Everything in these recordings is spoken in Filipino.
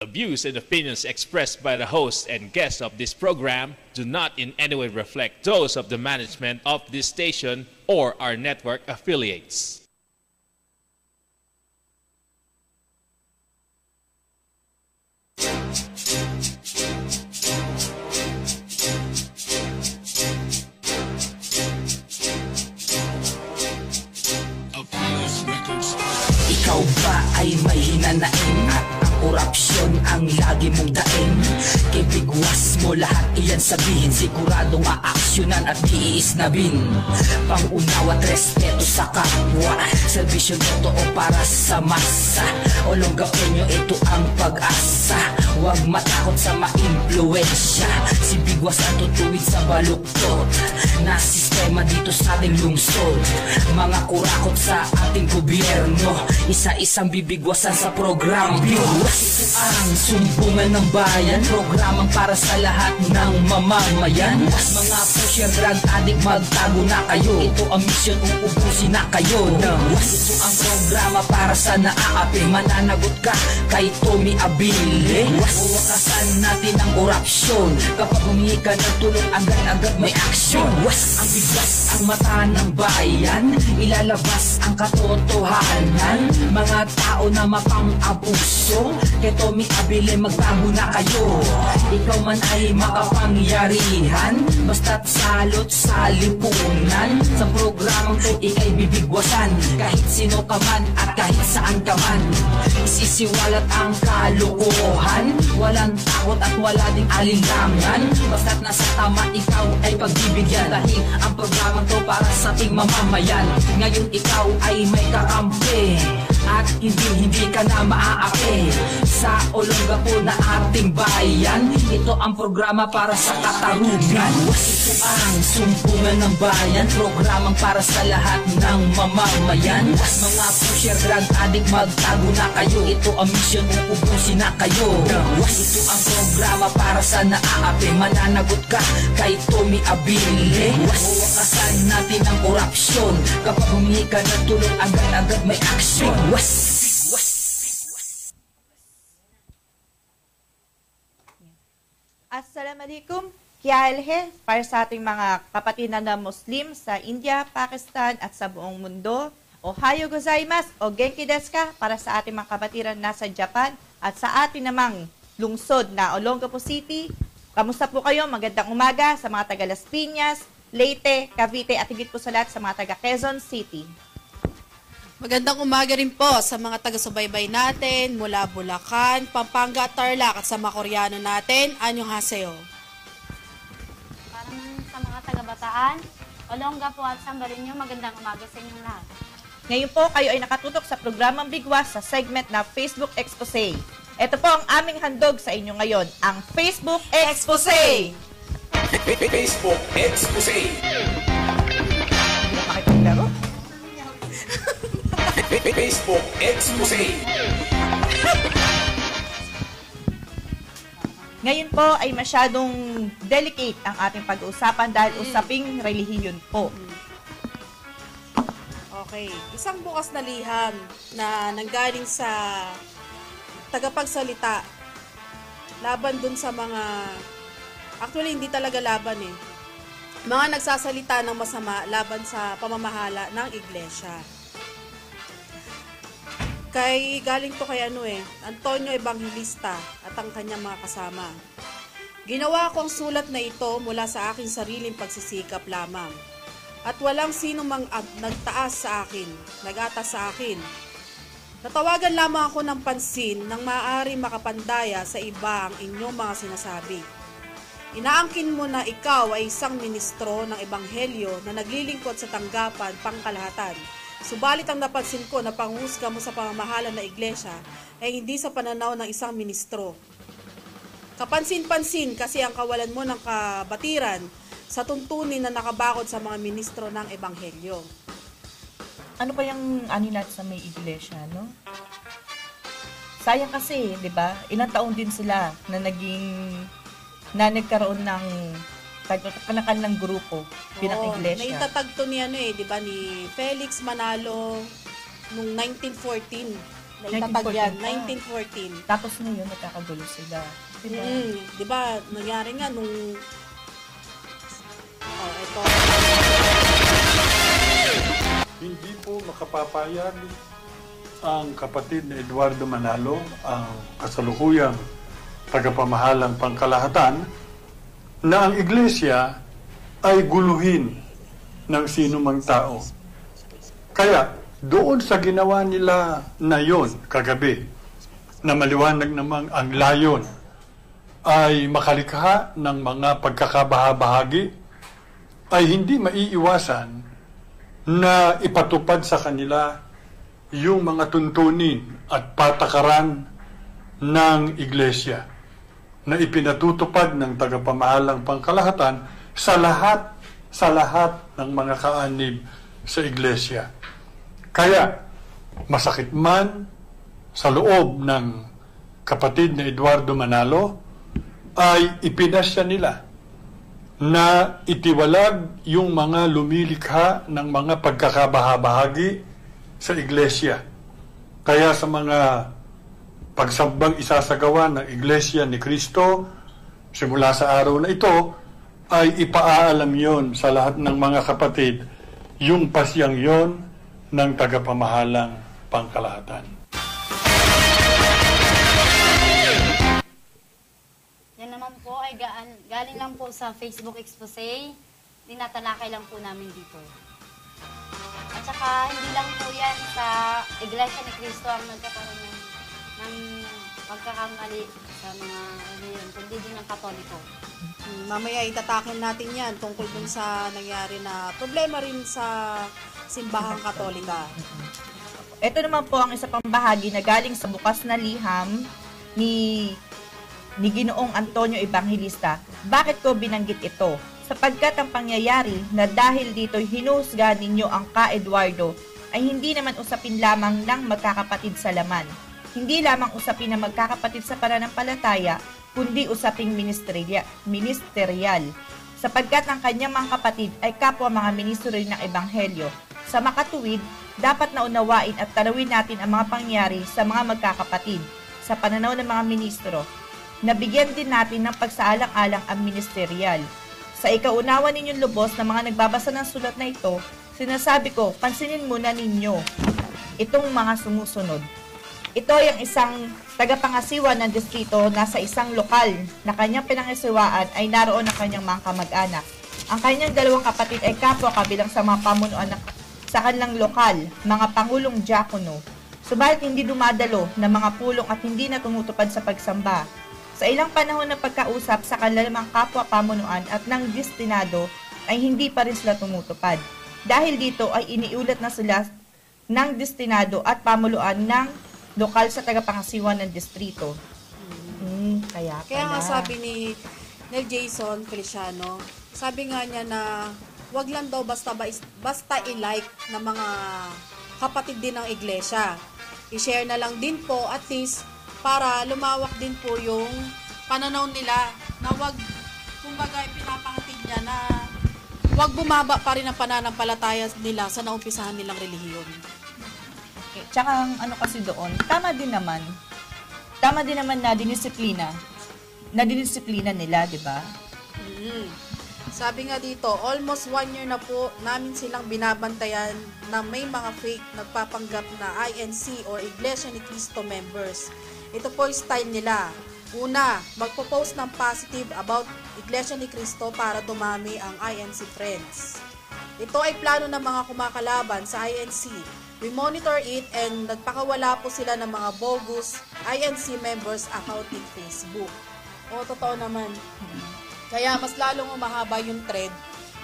The views and opinions expressed by the host and guests of this program do not in any way reflect those of the management of this station or our network affiliates. Ikaw ba ay may hinanain at ang korupsyon ang lagi mong daing? Kay bigwas mo lahat iyan sabihin, siguradong aaksyonan at iisnabin. Pangunawa at respeto sa kapwa, servisyon totoo para sa masa. Olonggapin nyo, ito ang pag-asa. Huwag matakot sa maimpluwensya, si bigwas ang tutuwid sa baluktot na sistema dito sa ating lungsod. Mga kurakot sa ating gobyerno, isa-isang bibigwasan sa programa. Bigwas, ito ang sumbungan ng bayan, programang para sa lahat ng mamamayan. Mga pusher, drug addict, magtago na kayo. Ito ang misyon, uubusin na kayo. Ito ang programa para sa naaapi, mananagot ka kay Tommy Abile. Uwakasan natin ang korupsyon, kapag humingi ka ng tulong agad-agad may aksyon. Ang bigwas ang mata ng bayan, ilalabas ang katotohanan. Mga tao na mapang-abuso, kay Tommy Abile magtago na kayo. Ikaw man ay makapangyarihan, basta't salot sa lipunan. Sa programang to ikay bibigwasan, kahit sino ka man at kahit saan ka man. Isisiwalat ang kalokohan, walang takot at wala ding alinlangan. Basta't nasa tama ikaw ay pagbibigyan, dahil ang programang to para sa ating mamamayan. Ngayon ikaw ay may kakampi at hindi ka na maaapi sa Olongapo na ating bayan. Ito ang programa para sa katarungan. Ito ang sumbungan ng bayan, programang para sa lahat ng mamamayan. Mga pusher, drug addict, magtago na kayo. Ito ang misyon, uubusin na kayo. Ito ang programa para sa naaapi, mananagot ka kay Tommy Abile. Uwakasan natin ang korupsyon, kapag humingi ka ng tulong agad-agad may aksyon. Assalamualaikum, Kialhe, para sa ating mga kapatid na Muslim sa India, Pakistan at sa buong mundo. Ohayo gozaimasu o genki desu ka para sa ating mga kapatiran nasa Japan at sa ating namang lungsod na Olongapo City. Kamusta po kayo? Magandang umaga sa mga taga Las Piñas, Leyte, Cavite at higit po sa lahat sa mga taga Quezon City. Magandang umaga rin po sa mga taga-subaybay natin mula Bulacan, Pampanga, Tarlac at sa mga Koreano natin. Anyong haseyo. Para naman sa mga taga-Bataan, Olongapo at Sambarinyo, magandang umaga sa inyong lahat. Ngayon po kayo ay nakatutok sa programang Bigwas sa segment na Facebook Expose. Ito po ang aming handog sa inyo ngayon, ang Facebook Expose! Facebook Expose! Makipaglaro? Facebook Expose! Ngayon po ay masyadong delicate ang ating pag-uusapan dahil usaping relihiyon po. Okay. Isang bukas na liham na nanggaling sa tagapagsalita laban dun sa mga, actually hindi talaga laban eh, mga nagsasalita ng masama laban sa pamamahala ng iglesia. Galing to kay Antonio Evangelista at ang kanyang mga kasama. Ginawa ko ang sulat na ito mula sa aking sariling pagsisikap lamang. At walang sino mang nagtaas sa akin, nag-atas sa akin. Natawagan lamang ako ng pansin nang maaari makapandaya sa iba ang inyong mga sinasabi. Inaangkin mo na ikaw ay isang ministro ng ebanghelyo na naglilingkod sa tanggapan pangkalahatan. Subalit ang napansin ko na panghusga mo sa pamamahala ng iglesia ay hindi sa pananaw ng isang ministro. Kapansin-pansin kasi ang kawalan mo ng kabatiran sa tuntunin na nakabakod sa mga ministro ng ebanghelyo. Ano pa yung natin sa may iglesia, no? Sayang kasi, di ba? Ilang taon din sila na nagkaroon ng kanilang grupo bilang iglesia. Naitatagto ni di ba, ni Felix Manalo noong 1914. naitatag yan, 1914 1914. Tapos ngayon, nagkakagulo sila. Diba? Di ba, nangyari nga nung... ito. Hindi po makapapayag ang kapatid na Eduardo Manalo, ang kasalukuyang tagapamahalang pangkalahatan, na ang iglesia ay guluhin ng sino mang tao. Kaya, doon sa ginawa nila na yon kagabi, na maliwanag namang ang layon ay makalikha ng mga pagkakabahabahagi, ay hindi maiiwasan na ipatupad sa kanila yung mga tuntunin at patakaran ng iglesia na ipinatutupad ng tagapamahalang pangkalahatan sa lahat ng mga kaanib sa iglesia. Kaya, masakit man sa loob ng kapatid na Eduardo Manalo, ay ipinasya nila na itiwalag yung mga lumilikha ng mga pagkakabahabahagi sa iglesia. Kaya sa mga pagsambang isasagawa ng Iglesia ni Cristo, simula sa araw na ito, ay ipaalam yon sa lahat ng mga kapatid yung pasyang yon ng tagapamahalang pangkalahatan. Yan naman po ay galing lang po sa Facebook expose. Tinatalakay lang po namin dito. At saka, hindi lang po yan sa Iglesia ni Cristo ang nagkakaroon ng pagkakamali sa mga reliyon, kundi din ng Katoliko. Mamaya itatakin natin yan tungkol dun sa nangyari na problema rin sa simbahang Katolika. Ito naman po ang isa pang bahagi na galing sa bukas na liham ni Ginoong Antonio Evangelista. Bakit ko binanggit ito? Sapagkat ang pangyayari na dahil dito'y hinusga ninyo ang ka-Eduardo ay hindi naman usapin lamang ng magkakapatid sa laman. Hindi lamang usapin na magkakapatid sa pananampalataya, kundi usaping ministerial. Sapagkat ang kanyang mga kapatid ay kapwa mga ministro rin ng Ebanghelyo. Sa makatuwid, dapat naunawain at tanawin natin ang mga pangyayari sa mga magkakapatid sa pananaw ng mga ministro. Nabigyan din natin ng pagsaalang-alang ang ministerial. Sa ikaunawa ninyong lubos na mga nagbabasa ng sulat na ito, sinasabi ko, pansinin muna ninyo itong mga sumusunod. Ito ay ang isang tagapangasiwa ng distrito na sa isang lokal na kanyang pinangasiwaan ay naroon ang kanyang mga kamag-anak. Ang kanyang dalawang kapatid ay kapwa kabilang sa mga pamunuan sa kanilang lokal, mga pangulong diakono. Subalit hindi dumadalo ng mga pulong at hindi na tumutupad sa pagsamba. Sa ilang panahon na pagkausap sa kanilang kapwa pamunuan at ng destinado ay hindi pa rin sila tumutupad. Dahil dito ay iniulat na sila ng destinado at pamuluan ng lokal sa tagapangasiwa ng distrito. Kaya nga sabi ni Nel Jason Feliciano, sabi nga niya na wag lang daw basta i-like ng mga kapatid din ng iglesia. I-share na lang din po at least para lumawak din po yung pananaw nila na wag, kumbaga pinapahatid niya na wag bumaba pa rin ang pananampalataya nila sa naumpisahan nilang relihiyon. Okay. Tsaka ang ano kasi doon, tama din naman na dinisiplina nila, di ba? Sabi nga dito, almost 1 year na po namin silang binabantayan na may mga fake nagpapanggap na INC or Iglesia ni Cristo members. Ito po yung style nila. Una, magpo-post ng positive about Iglesia ni Cristo para dumami ang INC friends. Ito ay plano ng mga kumakalaban sa INC. We monitor it and nagpakawala po sila ng mga bogus INC members account in Facebook. O, totoo naman. Kaya mas lalong umahaba yung thread.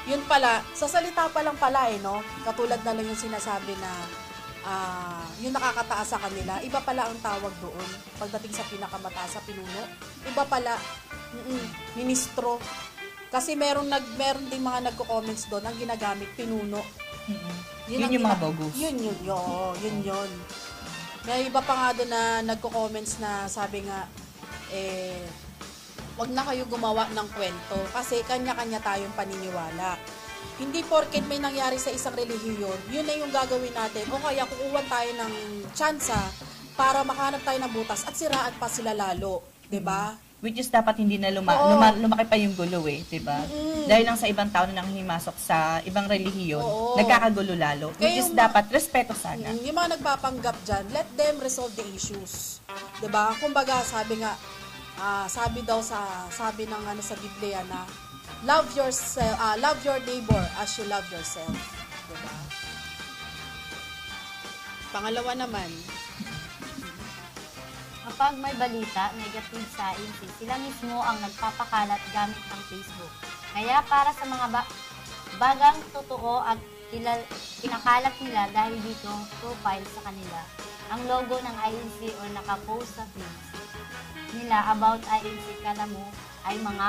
Yun pala, sa salita pa lang pala no? Katulad na lang yung sinasabi na yung nakakataas sa kanila, iba pala ang tawag doon pagdating sa pinakamataas sa pinuno. Iba pala, ministro. Kasi meron ding mga nagko-comments doon ang ginagamit pinuno. Yun yung mga bogus. Yun. May iba pa nga doon na nagko-comments na sabi nga, wag na kayo gumawa ng kwento kasi kanya-kanya tayong paniniwala. Hindi porket may nangyari sa isang relihiyon, yun na yung gagawin natin. O kaya kukuha tayo ng tsansa para makahanap tayo ng butas at siraan pa sila lalo, 'di ba? Which is dapat hindi na lumaki pa yung gulo di ba? Dahil lang sa ibang tao na nanghimasok sa ibang relihiyon, nagkakagulo lalo. Which is dapat respeto sana. Yung mga nagpapanggap dyan, let them resolve the issues. 'Di ba? Kumbaga, sabi ng sa Biblia na love your neighbor as you love yourself. 'Di ba? Pangalawa naman, Kapag may balita, negative sa INC, sila mismo ang nagpapakalat gamit ang Facebook. Kaya para sa mga bagang totoo at pinakalat nila dahil dito profile sa kanila, ang logo ng INC o nakapost sa feeds nila about INC, kala mo ay mga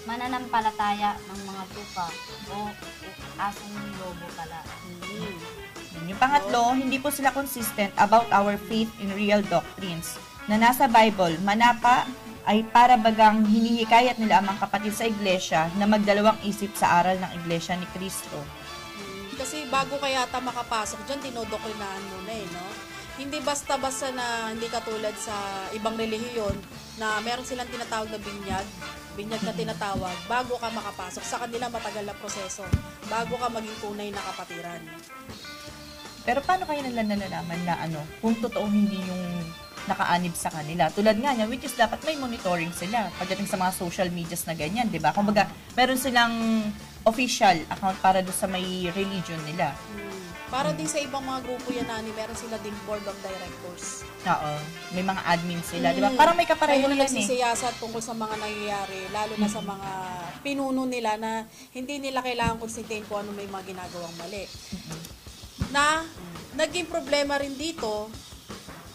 mananampalataya ng mga tupa o asong logo pala. Yung pangatlo, hindi po sila consistent about our faith in real doctrines. Na nasa Bible, manapa ay para bagang hinihikayat nila ang mga kapatid sa iglesia na magdalawang isip sa aral ng iglesia ni Kristo. Kasi bago kaya ta makapasok dyan, dinodokrinahan muna no? Hindi basta-basta na hindi katulad sa ibang relihiyon na meron silang tinatawag na binyag na tinatawag, bago ka makapasok. Sa kanila matagal na proseso, bago ka maging tunay na kapatiran. Pero paano kayo nila nalalaman na kung totoo hindi yung nakaanib sa kanila? Tulad nga niya, which is dapat may monitoring sila pagdating sa mga social medias na ganyan, di ba? Kumbaga, meron silang official account para doon sa may religion nila. Para din sa ibang mga grupo yan, meron sila din board of directors. Oo. May mga admin sila, di ba? Parang may kapareho yan nagsisiyasat tungkol sa mga nangyayari, lalo na sa mga pinuno nila na hindi nila kailangan konsintihin kung ano may mga ginagawang mali. Na naging problema rin dito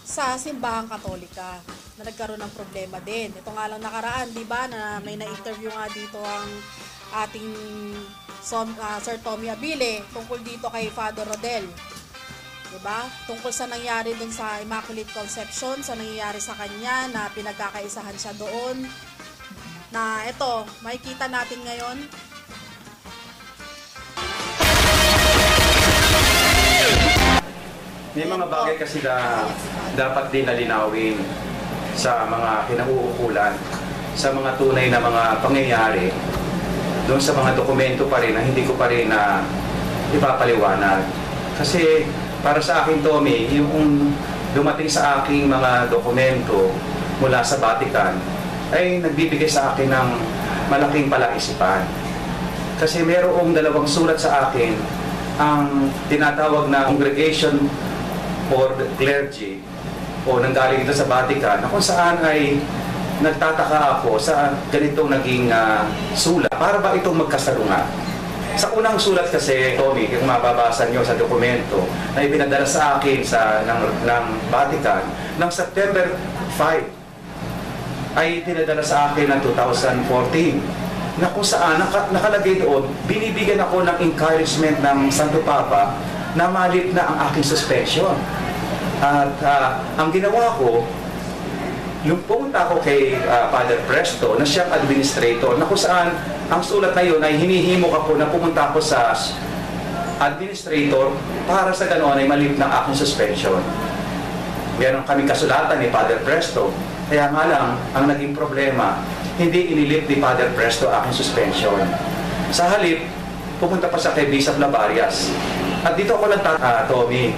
sa simbahang Katolika na nagkaroon ng problema din. Ito nga lang nakaraan, di ba, na may na-interview nga dito ang ating Sir Tommy Abile tungkol dito kay Father Rodel. Di ba? Tungkol sa nangyari dun sa Immaculate Conception, sa nangyayari sa kanya na pinagkakaisahan siya doon. Na ito, makikita natin ngayon. May mga bagay kasi na dapat din nalinawin sa mga kinauukulan, sa mga tunay na mga pangyayari, doon sa mga dokumento pa rin na hindi ko pa rin na ipapaliwanag. Kasi para sa akin, Tommy, yung dumating sa aking mga dokumento mula sa Vatican ay nagbibigay sa akin ng malaking palaisipan. Kasi mayroong dalawang sulat sa akin, ang tinatawag na Congregation for the Clergy o nanggaling ito sa Vatican, na kung saan ay nagtataka ako sa ganitong naging sulat. Para ba itong magkasalungat? Sa unang sulat kasi, Tommy, kung mababasa nyo sa dokumento na ipinadala sa akin ng Vatican, ng September 5, ay pinadala sa akin ng 2014, na kung saan nakalagay doon, binibigyan ako ng encouragement ng Santo Papa na malit na ang aking suspension. At ang ginawa ko, yung pumunta ako kay Father Presto na siyang administrator, na kung saan ang sulat na yun ay hinihimok ako na pumunta ako sa administrator para sa ganoon ay malit ng aking suspension. Meron kaming kasulatan ni Father Presto, kaya nga lang ang naging problema, hindi inilip ni Father Presto aking suspension. Sa halip, pupunta pa sa kay Bishop Labarias. At dito ako Tommy,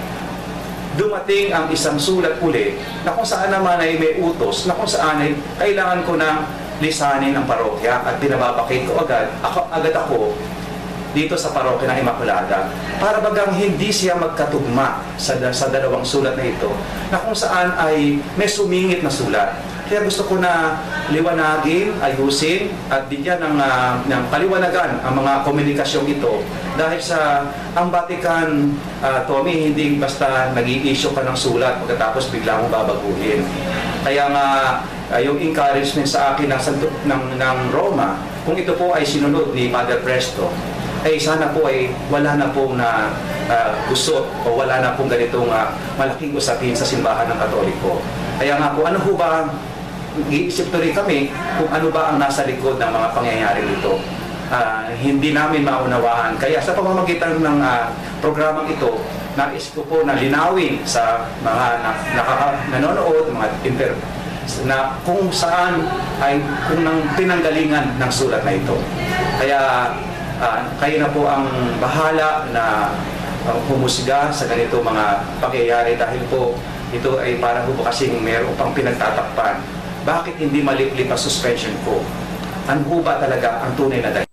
dumating ang isang sulat uli na kung saan naman ay may utos na kung saan ay kailangan ko ng lisanin ang parokya at pinababakit ko agad ako dito sa parokya ng Immaculada para bagang hindi siya magkatugma sa dalawang sulat na ito na kung saan ay may sumingit na sulat. Kaya gusto ko na liwanagin, ayusin, at bigyan ng paliwanagan ang mga komunikasyong ito. Dahil sa ang Vatican, Tommy, hindi basta nag-i-issue ka ng sulat pagkatapos bigla mong babaguhin. Kaya nga, yung encouragement sa akin ng Roma, kung ito po ay sinunod ni Father Presto, ay sana po ay wala na pong gusot o wala na pong ganitong malaking usapin sa simbahan ng Katoliko. Kaya nga po, ano po ba, iisip tuloy kami kung ano ba ang nasa likod ng mga pangyayari dito. Hindi namin maunawaan. Kaya sa pamamagitan ng programang ito, nais ko po na linawin sa mga nanonood, mga na kung saan ay kung nang pinanggalingan ng sulat na ito. Kaya kayo na po ang bahala na humusga sa ganito mga pangyayari dahil po ito ay parang po kasing meron pang pinagtatakpan. Bakit hindi maliplip ang suspension ko? Ano po ba talaga ang tunay na dahilan?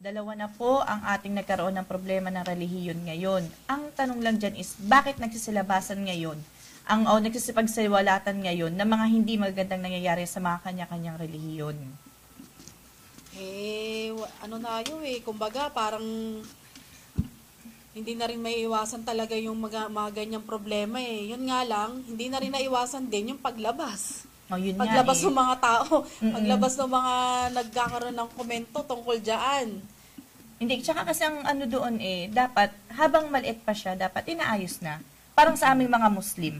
Dalawa na po ang ating nagkaroon ng problema ng relihiyon ngayon. Ang tanong lang dyan is, bakit nagsisilabasan ngayon o nagsisipagsiwalatan ngayon ng mga hindi magandang nangyayari sa mga kanya-kanyang relihiyon? Ano na yun kumbaga parang hindi na rin may iwasan talaga yung mga ganyang problema Yun nga lang, hindi na rin naiwasan din yung paglabas. Paglabas ng mga tao, paglabas ng mga nagkakaroon ng komento tungkol dyan. Hindi, tsaka kasi ang ano doon dapat habang maliit pa siya, dapat inaayos na. Parang sa aming mga Muslim.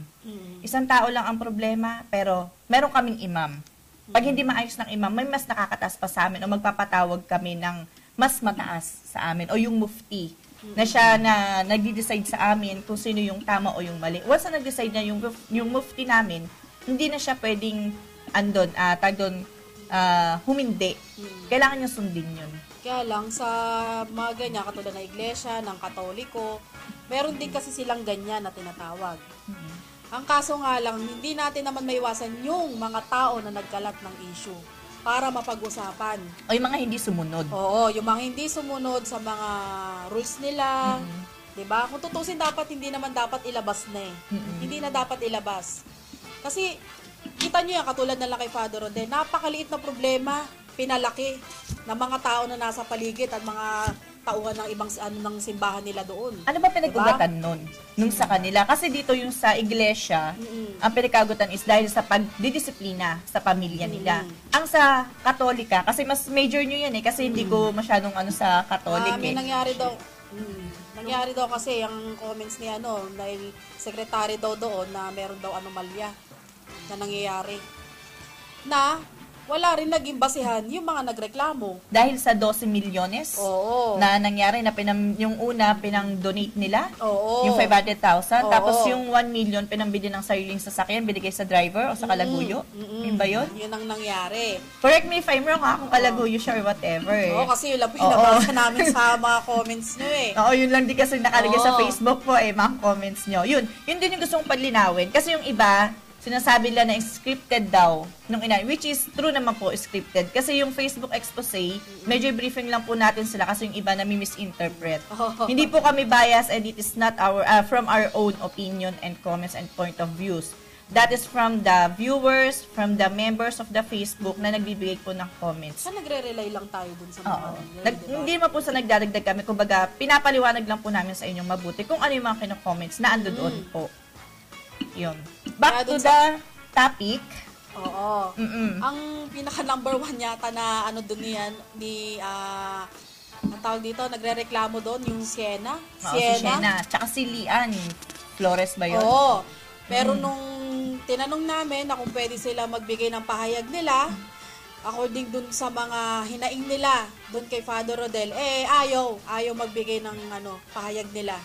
Isang tao lang ang problema, pero meron kaming imam. Pag hindi maayos ng imam, may mas nakakataas pa sa amin o magpapatawag kami ng mas mataas sa amin o yung mufti na siya na nagdi-decide sa amin kung sino yung tama o yung mali. Once na nag-decide na yung mufti namin, hindi na siya pwedeng humindi. Kailangan niya sundin yun. Kaya lang sa mga ganyan, katulad ng iglesia, ng katoliko, meron din kasi silang ganyan na tinatawag. Ang kaso nga lang, hindi natin naman maiwasan yung mga tao na nagkalat ng issue para mapag-usapan. O yung mga hindi sumunod. Oo, yung mga hindi sumunod sa mga rules nila. Diba? Kung tutusin, hindi naman dapat ilabas na Hindi na dapat ilabas. Kasi, kita nyo yan, katulad na lang kay Father Rodel, napakaliit na problema, pinalaki ng mga tao na nasa paligid at mga tauhan ng ibang ng simbahan nila doon. Ano ba pinag-ugatan nun sa kanila? Kasi dito yung sa iglesia, ang pinag-agutan is dahil sa pagdidisiplina sa pamilya nila. Ang sa Katolika, kasi mas major nyo yan kasi hindi ko masyadong sa Katolik May nangyari daw kasi ang comments ni dahil secretary daw doon na meron daw anomalya na nangyayari. Na wala rin naging basihan yung mga nagreklamo. Dahil sa 12 milyones na nangyari na yung una pinang-donate nila, yung 500,000, tapos yung 1 million pinambili ng sariling sasakyan, binigay sa driver o sa Kalaguyo. Yun ba yun? Yun ang nangyari. Correct me if I'm wrong kung Kalaguyo siya or whatever. Oo, kasi yun lang pinabasa namin sa mga comments nyo Oo, yun lang din kasi nakalagay sa Facebook po mga comments nyo. Yun din yung gusto kong palinawin. Kasi yung iba, sinasabi nila na scripted daw nung which is true naman po, scripted. Kasi yung Facebook expose, medyo briefing lang po natin sila kasi yung iba na misinterpret. Hindi po kami biased and it is not from our own opinion and comments and point of views. That is from the viewers, from the members of the Facebook na nagbibigay po ng comments. Nagre-rely lang tayo dun sa mga Hindi naman po sa nagdadagdag kami. Kumbaga, pinapaliwanag lang po namin sa inyong mabuti kung ano yung mga kino-comments na ando doon po. Yun. Back to the topic. Oo. Ang pinaka number 1 yata na doon ang tawag dito, nagre-reklamo doon yung Siena. Si Siena. Tsaka si Lian Flores ba yun? Oo. Pero nung tinanong namin na kung pwede sila magbigay ng pahayag nila, according dun sa mga hinaing nila doon kay Father Rodel, ayaw magbigay ng pahayag nila.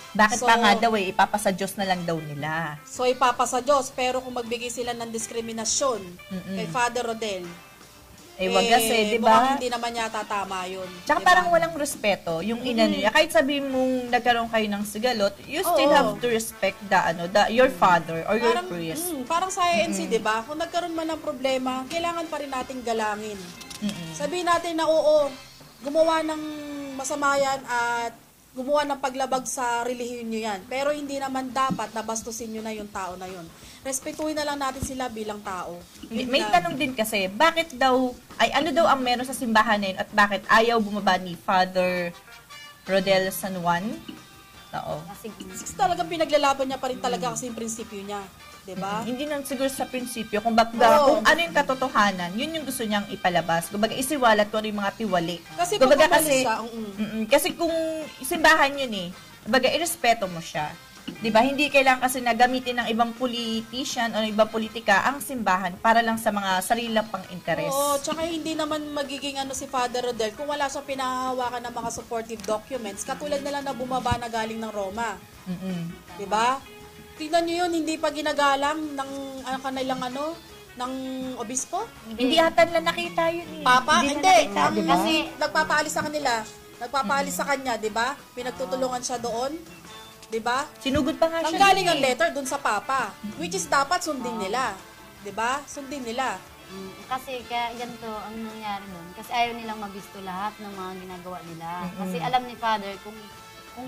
Bakit pa nga daw ipapasa Diyos na lang daw nila. So ipapasa Diyos, pero kung magbigay sila ng diskriminasyon kay Father Rodel, wag kasi, di ba? Hindi naman yata tama yun. Tsaka parang walang respeto yung ina niya. Kahit sabihin mong nagkaroon kayo ng sigalot, you still have to respect your father or your priest. Parang sa INC, di ba? Kung nagkaroon man ng problema, kailangan pa rin nating galangin. Sabihin natin na gumawa ng masama yan at gumawa ng paglabag sa relihiyon nyo yan. Pero hindi naman dapat na bastusin nyo na yung tao na yun. Respetuhin na lang natin sila bilang tao. May tanong din kasi, bakit daw, ano daw ang meron sa simbahan na yun at bakit ayaw bumaba ni Father Rodel San Juan? Kasi talagang pinaglalaban niya pa rin talaga kasi yung prinsipyo niya. Diba? Hindi lang siguro sa prinsipyo. Kung ano yung katotohanan, yun yung gusto niyang ipalabas. Kumbaga, isiwalat kung ano yung mga tiwali. Kasi kung kasi kung simbahan yun kumbaga, irespeto mo siya. Diba? Hindi kailangan kasi na gamitin ng ibang politician o ng ibang politika ang simbahan para lang sa mga sarilang pang-interes. Oo, tsaka hindi naman magiging si Father Rodel kung wala siyang pinahahawakan ng mga supportive documents, katulad na lang na bumaba na galing ng Roma. Diba? Tingnan nyo yun, hindi pa ginagalang ng kanilang ng obispo? Hindi ata nila nakita yun eh. Papa? Hindi. Ang, Diba? kasi nagpapaalis sa kanila. Nagpapaalis sa kanya, di ba? Pinagtutulungan siya doon. Di ba? Sinugod pa nga siya. Nanggaling ang letter doon sa Papa. Which is dapat sundin nila. Di ba? Sundin nila. Kasi kaya ganito ang nangyari doon. Kasi ayaw nilang mabisto lahat ng mga ginagawa nila. Kasi alam ni Father kung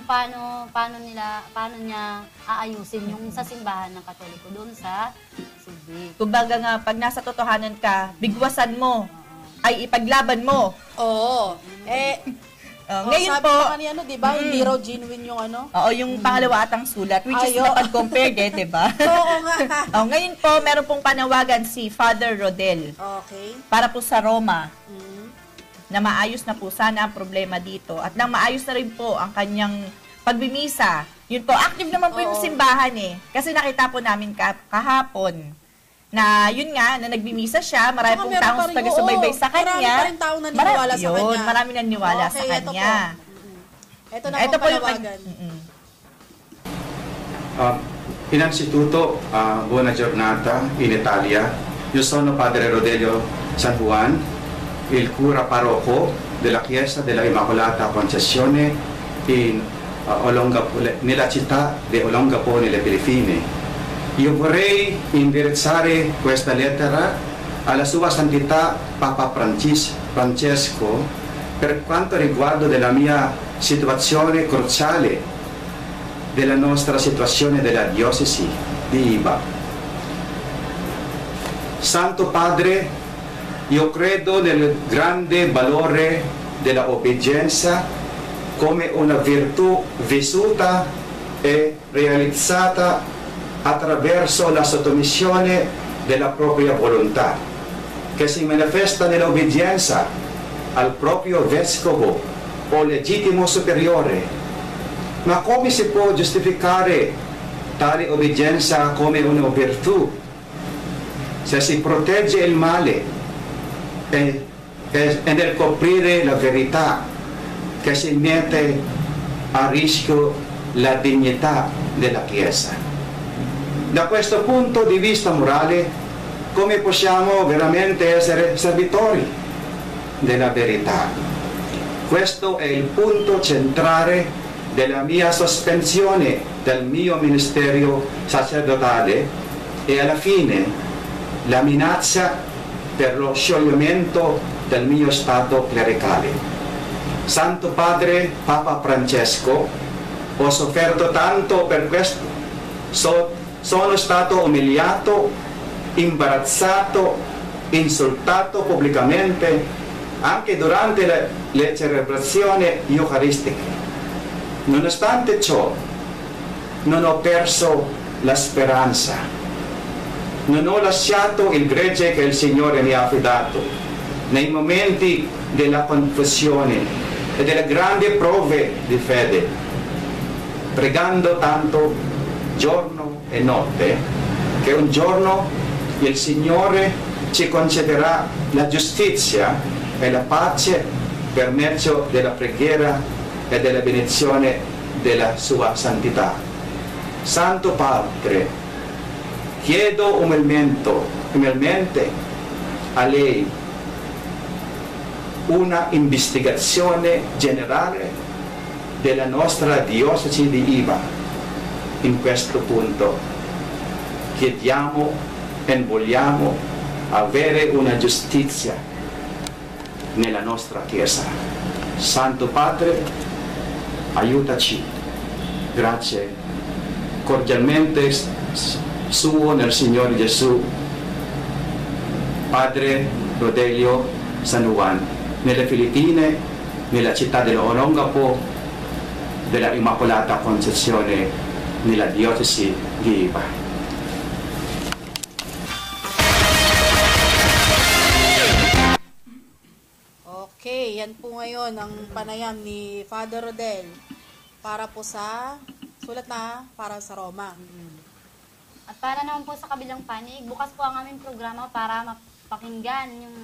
paano niya aayusin yung sa simbahan ng Katoliko doon sa Subic. Kumbaga nga, pag nasa totohanan ka, bigwasan mo, ay ipaglaban mo. Oo. Ngayon sabi po, pa kanina, di ba? Hindi raw genuine yung Oo, yung pangalawa atang sulat, which is napag-compared di ba? Oo nga. Ngayon po, meron pong panawagan si Father Rodel. Okay. Para po sa Roma, na maayos na po sana ang problema dito. At nang maayos na rin po ang kanyang pagbimisa. Yun po, active naman po yung simbahan eh. Kasi nakita po namin kahapon na yun nga, na nagbimisa siya, marami pong taong taga-subaybay sa kanya. Marami pa rin taong naniniwala sa kanya. Marami naniniwala sa kanya. Ito na po panawagan. Innanzitutto, buona giornata in Italia. Io sono Padre Rodelio San Juan, il cura parroco della Chiesa della Immacolata Concezione nella città di Olongapo nelle Filippine. Io vorrei indirizzare questa lettera alla Sua Santità Papa Francesco per quanto riguarda della mia situazione cruciale, della nostra situazione della diocesi di Iba. Santo Padre, io credo nel grande valore della obbedienza come una virtù vissuta e realizzata attraverso la sottomissione della propria volontà, che si manifesta nell'obbedienza al proprio vescovo o legittimo superiore. Ma come si può giustificare tale obbedienza come una virtù se si protegge il male e nel coprire la verità, che si mette a rischio la dignità della Chiesa? Da questo punto di vista morale, come possiamo veramente essere servitori della verità? Questo è il punto centrale della mia sospensione del mio ministero sacerdotale e alla fine la minaccia per lo scioglimento del mio stato clericale. Santo Padre Papa Francesco, ho sofferto tanto per questo. Sono stato umiliato, imbarazzato, insultato pubblicamente anche durante le celebrazioni eucaristiche. Nonostante ciò, non ho perso la speranza. Non ho lasciato il gregge che il Signore mi ha affidato nei momenti della confusione e delle grandi prove di fede, pregando tanto giorno e notte, che un giorno il Signore ci concederà la giustizia e la pace per mezzo della preghiera e della benedizione della Sua Santità. Santo Padre, chiedo umilmente a Lei una investigazione generale della nostra diocesi di Iba. In questo punto chiediamo e vogliamo avere una giustizia nella nostra Chiesa. Santo Padre, aiutaci. Grazie. Cordialmente suo nel Signore Gesù, Padre Rodelio San Juan, nelle Filippine, nella città di Olongapo, della Immacolata Concezione nella diocesi di Iba. Okay, yan po ngayon ang panayam ni Father Rodel para po sa Sulat na para sa Roma. At para naman po sa kabilang panig, bukas po ang aming programa para mapakinggan yung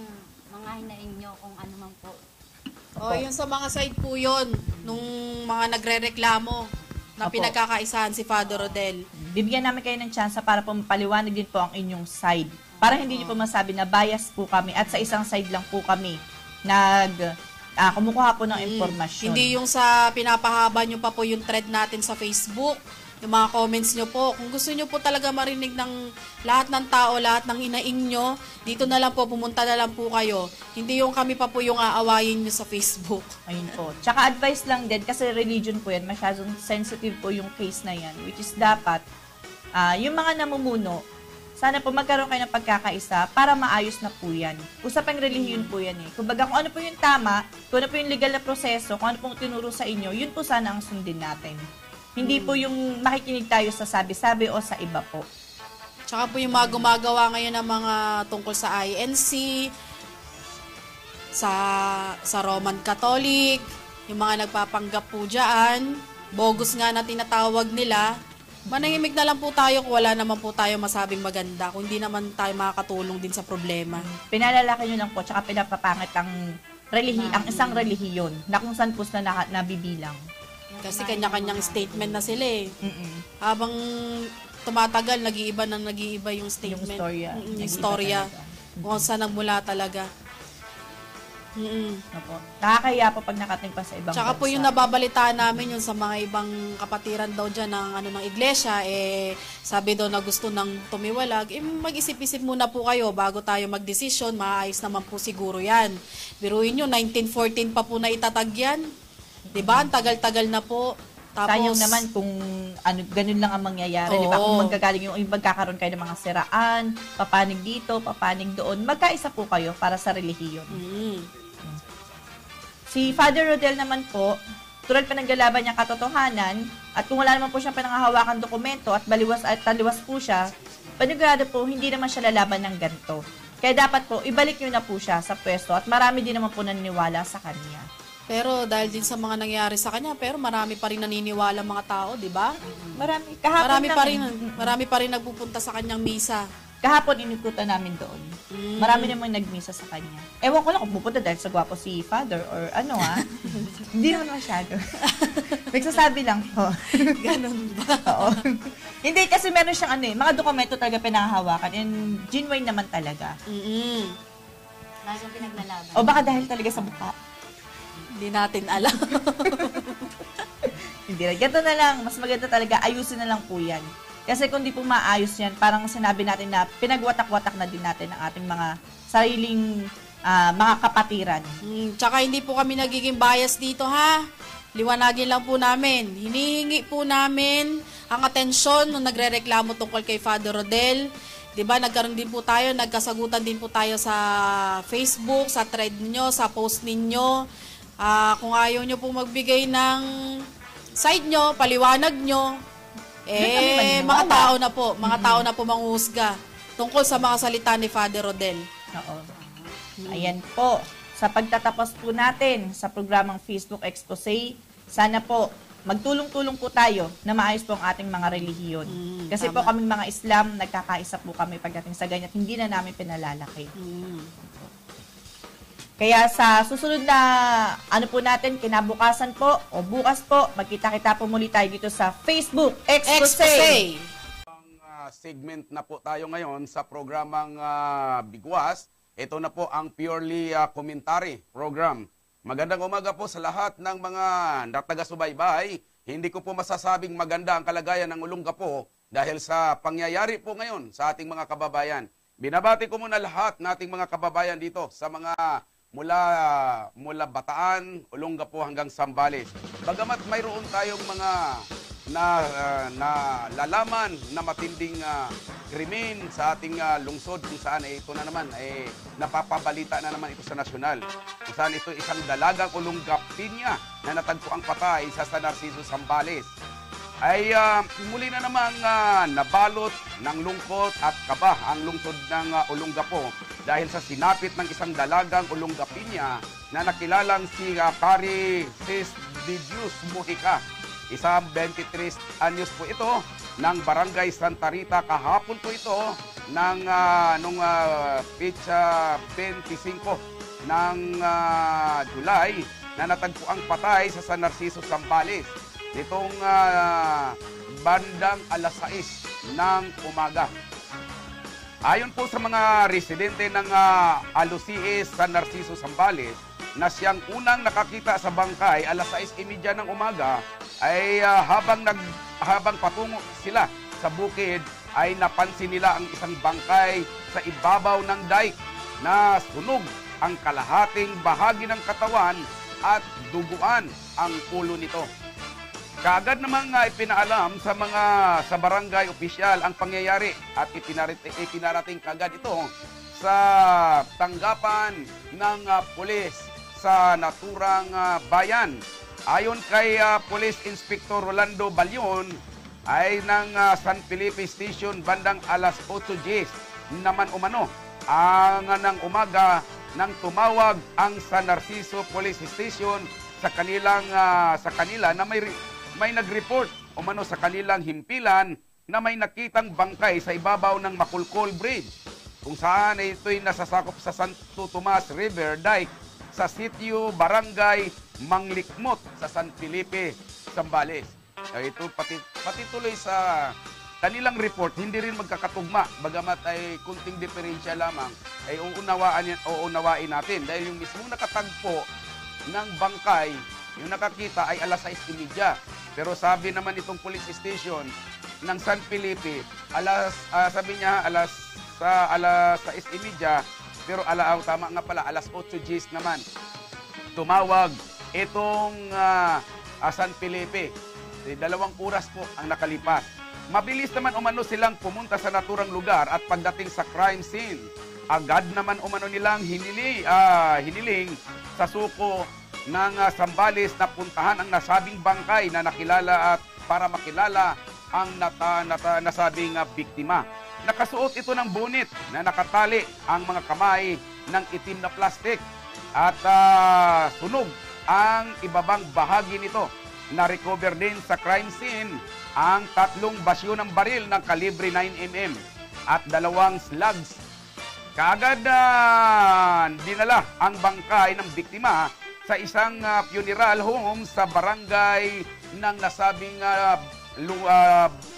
mga hinaing nyo kung ano man po. Yun sa mga side po yun, nung mga nagre-reklamo na Opo. pinagkakaisahan si Father Rodel. Bibigyan namin kayo ng chance para po mapaliwanag din po ang inyong side. Para hindi niyo po masabi na bias po kami at sa isang side lang po kami kumukuha po ng impormasyon. Hindi yung sa pinapahaba nyo pa po yung thread natin sa Facebook, yung mga comments nyo po. Kung gusto nyo po talaga marinig ng lahat ng tao, lahat ng hinaing nyo, dito na lang po, pumunta na lang po kayo. Hindi yung kami pa po yung aawayin nyo sa Facebook. Ayun po. Tsaka advice lang din, kasi religion po yan, masyadong sensitive po yung case na yan, which is dapat, yung mga namumuno, sana po magkaroon kayo ng pagkakaisa para maayos na po yan. Usapang relihiyon po yan eh. Kumbaga kung ano po yung tama, kung ano po yung legal na proseso, kung ano pong tinuro sa inyo, yun po sana ang sundin natin. Hindi po yung makikinig tayo sa sabi-sabi o sa iba po. Tsaka po yung mga gumagawa ngayon ng mga tungkol sa INC, sa Roman Catholic, yung mga nagpapanggap po dyan, bogus nga na tinatawag nila, manahimik na lang po tayo kung wala naman po tayo masabing maganda, kung hindi naman tayo makakatulong din sa problema. Pinalalaki nyo lang po, tsaka pinapapangit ang isang relihiyon na kung saan po na nabibilang. Kasi kanya-kanyang statement na sila eh. Mm-mm. Habang tumatagal, nag-iiba yung statement. Yung storya. Yung storya. Kung saan nagmula talaga. Opo. Nakakaya po pag nakating pa sa ibang Tsaka bansa. po yung nababalitaan namin yung sa mga ibang kapatiran daw dyan ng iglesia, sabi daw na gusto nang tumiwalag, mag-isip-isip muna po kayo bago tayo magdesisyon, maayos naman po siguro yan. Biruin nyo, 1914 pa po na itatag yan. Diba? Ang tagal-tagal na po. Tapos, sayang naman kung ganun lang ang mangyayari, di ba? Kung magkagaling yung magkakaroon kayo ng mga siraan, papanig dito, papanig doon, magkaisa po kayo para sa relihiyon. Si Father Rodel naman po, tulad pa naglalaban niya katotohanan, at kung wala naman po siyang pinangahawakan dokumento at baliwas at taliwas po siya, panigurado po, hindi naman siya lalaban ng ganito. Kaya dapat po, ibalik niyo na po siya sa pwesto at marami din naman po naniniwala sa kanya. Pero dahil din sa mga nangyari sa kanya, pero marami pa rin naniniwala mga tao, di ba? Marami pa rin nagpupunta sa kanyang misa. Kahapon inikutan namin doon. Marami namang nagmisa sa kanya. Ewan ko lang kung pupunta dahil sa gwapo si Father or ano Hindi naman masyado. Nagsasabi lang po. Ganun ba? Oo. Hindi kasi meron siyang mga dokumento talaga pinangahawakan and genuine naman talaga. Lagi pinaglalaban. O baka dahil talaga sa mukha. Hindi natin alam. Hindi na. Ganito na lang. Mas maganda talaga. Ayusin na lang po yan. Kasi kung di po maayos yan, parang sinabi natin na pinagwatak-watak na din natin ang ating mga sariling mga kapatiran. Tsaka hindi po kami nagiging bias dito, ha? Liwanagin lang po namin. Hinihingi po namin ang atensyon nung nagre-reklamo tungkol kay Father Rodel. Diba, nagkaroon din po tayo, nagkasagutan din po tayo sa Facebook, sa thread niyo, sa post ninyo. Kung ayaw nyo po magbigay ng side nyo, paliwanag nyo, mga tao na po manghuhusga tungkol sa mga salita ni Father Rodel. Oo. Ayan po. Sa pagtatapos po natin sa programang Facebook Expose, sana po magtulong-tulong po tayo na maayos po ang ating mga relihiyon. Kasi po kaming mga Islam, nagkakaisa po kami pagdating sa ganyan. Hindi na namin pinalalaki. Kaya sa susunod na po natin, kinabukasan po o bukas po, magkita-kita po muli tayo dito sa Facebook Expose. Segment na po tayo ngayon sa programang Bigwas. Ito na po ang purely commentary program. Magandang umaga po sa lahat ng mga taga-subaybay. Hindi ko po masasabing maganda ang kalagayan ng Olongapo dahil sa pangyayari po ngayon sa ating mga kababayan. Binabati ko muna lahat nating mga kababayan dito sa mga mula Bataan, Olongapo hanggang Zambales. Bagamat mayroon tayong mga lalaman na matinding krimen sa ating lungsod kung saan ito na naman napapabalita na naman ito sa nasyonal. Kung saan ito isang dalagang Olongapinya na natagpo ang patay sa San Narciso, Zambales. Ay muli na namang nabalot ng lungkot at kaba ang lungsod ng Olongapo dahil sa sinapit ng isang dalagang Olongapinya na nakilalang si Cari Cisdidius Mujica. Isang 23 anyos po ito ng Barangay Santa Rita. Kahapon po ito ng pitsa 25 ng July na natagpuang patay sa San Narciso, Zambales. Nitong bandang alas 6 ng umaga. Ayon po sa mga residente ng Alucies, San Narciso, Zambales, na siyang unang nakakita sa bangkay alas 6:30 ng umaga, ay habang patungo sila sa bukid ay napansin nila ang isang bangkay sa ibabaw ng dike na sunog ang kalahating bahagi ng katawan at duguan ang ulo nito. Kaagad namang ipinaalam sa barangay opisyal ang pangyayari at ipinarating kaagad ito sa tanggapan ng pulis sa naturang bayan. Ayon kay Police Inspector Rolando Balyon ay ng San Felipe Station bandang alas 8:10 naman umano ng umaga nang tumawag ang San Narciso Police Station sa kanila na may nag-report umano sa kanilang himpilan na may nakitang bangkay sa ibabaw ng Makulkol Bridge kung saan ito'y nasasakop sa Santo Tomas River Dike sa sitio Barangay Manglikmot sa San Felipe, Zambales. Ito pati tuloy sa kanilang report, hindi rin magkakatugma, bagamat ay kunting diferensya lamang, ay uunawain natin. Dahil yung mismong nakatagpo ng bangkay, yung nakakita ay alas 6:30. Pero sabi naman itong police station ng San Felipe, sabi niya alas 6:30, pero tama nga pala, alas 8:10 naman. Tumawag itong San Felipe. 2 oras po ang nakalipas. Mabilis naman umano silang pumunta sa naturang lugar at pagdating sa crime scene, agad naman umano nilang hiniling sa suko ng Zambales na puntahan ang nasabing bangkay na nakilala at para makilala ang nasabing biktima. Nakasuot ito ng bonnet na nakatali ang mga kamay ng itim na plastik at sunog ang ibabang bahagi nito. Na-recover din sa crime scene ang 3 basyo ng baril ng kalibre 9mm at 2 slugs. Kaagad dinala ang bangkay ng biktima sa isang funeral home sa barangay ng nasabing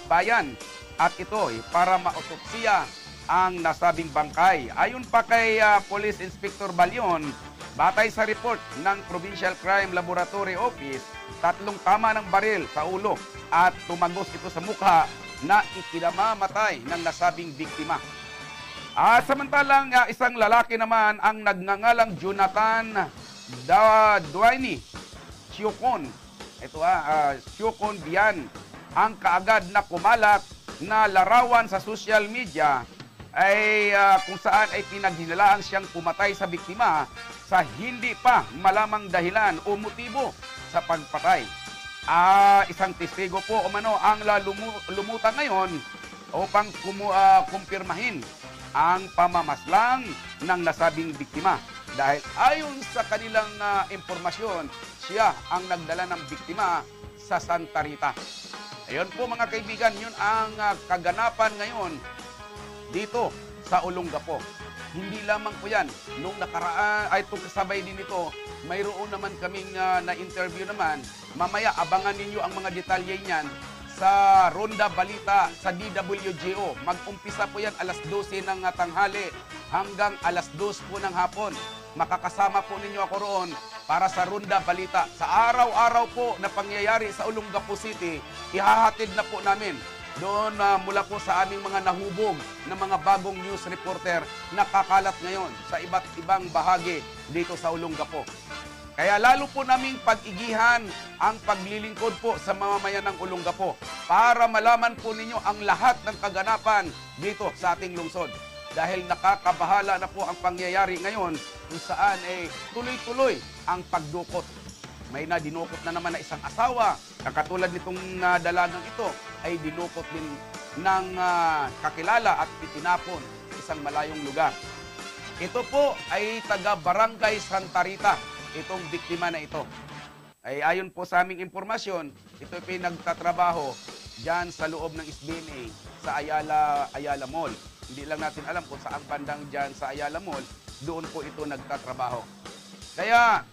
bayan. At ito para maotopsiya ang nasabing bangkay. Ayon pa kay Police Inspector Balyon, batay sa report ng Provincial Crime Laboratory Office, 3 tama ng baril sa ulo at tumagos ito sa mukha na ikinamamatay ng nasabing biktima. Samantalang isang lalaki naman ang nagngangalang Jonathan Dwayne Siocon. Ito Siocon Bian, ang kaagad na kumalat na larawan sa social media ay kung saan ay pinaghinalaan siyang pumatay sa biktima sa hindi pa malamang dahilan o motibo sa pagpatay. Isang testigo po umano ang lumutang ngayon upang kumpirmahin ang pamamaslang ng nasabing biktima. Dahil ayon sa kanilang impormasyon, siya ang nagdala ng biktima sa Santa Rita. Ayun po mga kaibigan, yun ang kaganapan ngayon dito sa Olongapo. Hindi lamang po yan. Nung nakaraan, ay itong kasabay din ito, mayroon naman kaming na-interview naman. Mamaya, abangan ninyo ang mga detalye niyan sa Ronda Balita sa DWGO. Mag-umpisa po yan alas 12 ng tanghali hanggang alas 2 po ng hapon. Makakasama po ninyo ako roon para sa Ronda Balita. Sa araw-araw po na pangyayari sa Olongapo City, ihahatid na po namin doon mula po sa aming mga nahubog na mga bagong news reporter na kakalat ngayon sa iba't ibang bahagi dito sa Olongapo. Kaya lalo po naming pag-igihan ang paglilingkod po sa mamamayan ng Olongapo para malaman po ninyo ang lahat ng kaganapan dito sa ating lungsod. Dahil nakakabahala na po ang pangyayari ngayon kung saan tuloy-tuloy ang pagdukot. May dinukot na naman na isang asawa na katulad nitong dalagang ito ay dinukot din ng kakilala at itinapon sa isang malayong lugar. Ito po ay taga Barangay Santa Rita, itong biktima na ito. ay ayon po sa aming impormasyon, ito ay pinagtatrabaho dyan sa loob ng SBNA sa Ayala Mall. Hindi lang natin alam kung saan bandang dyan sa Ayala Mall, doon po ito nagtatrabaho. Kaya,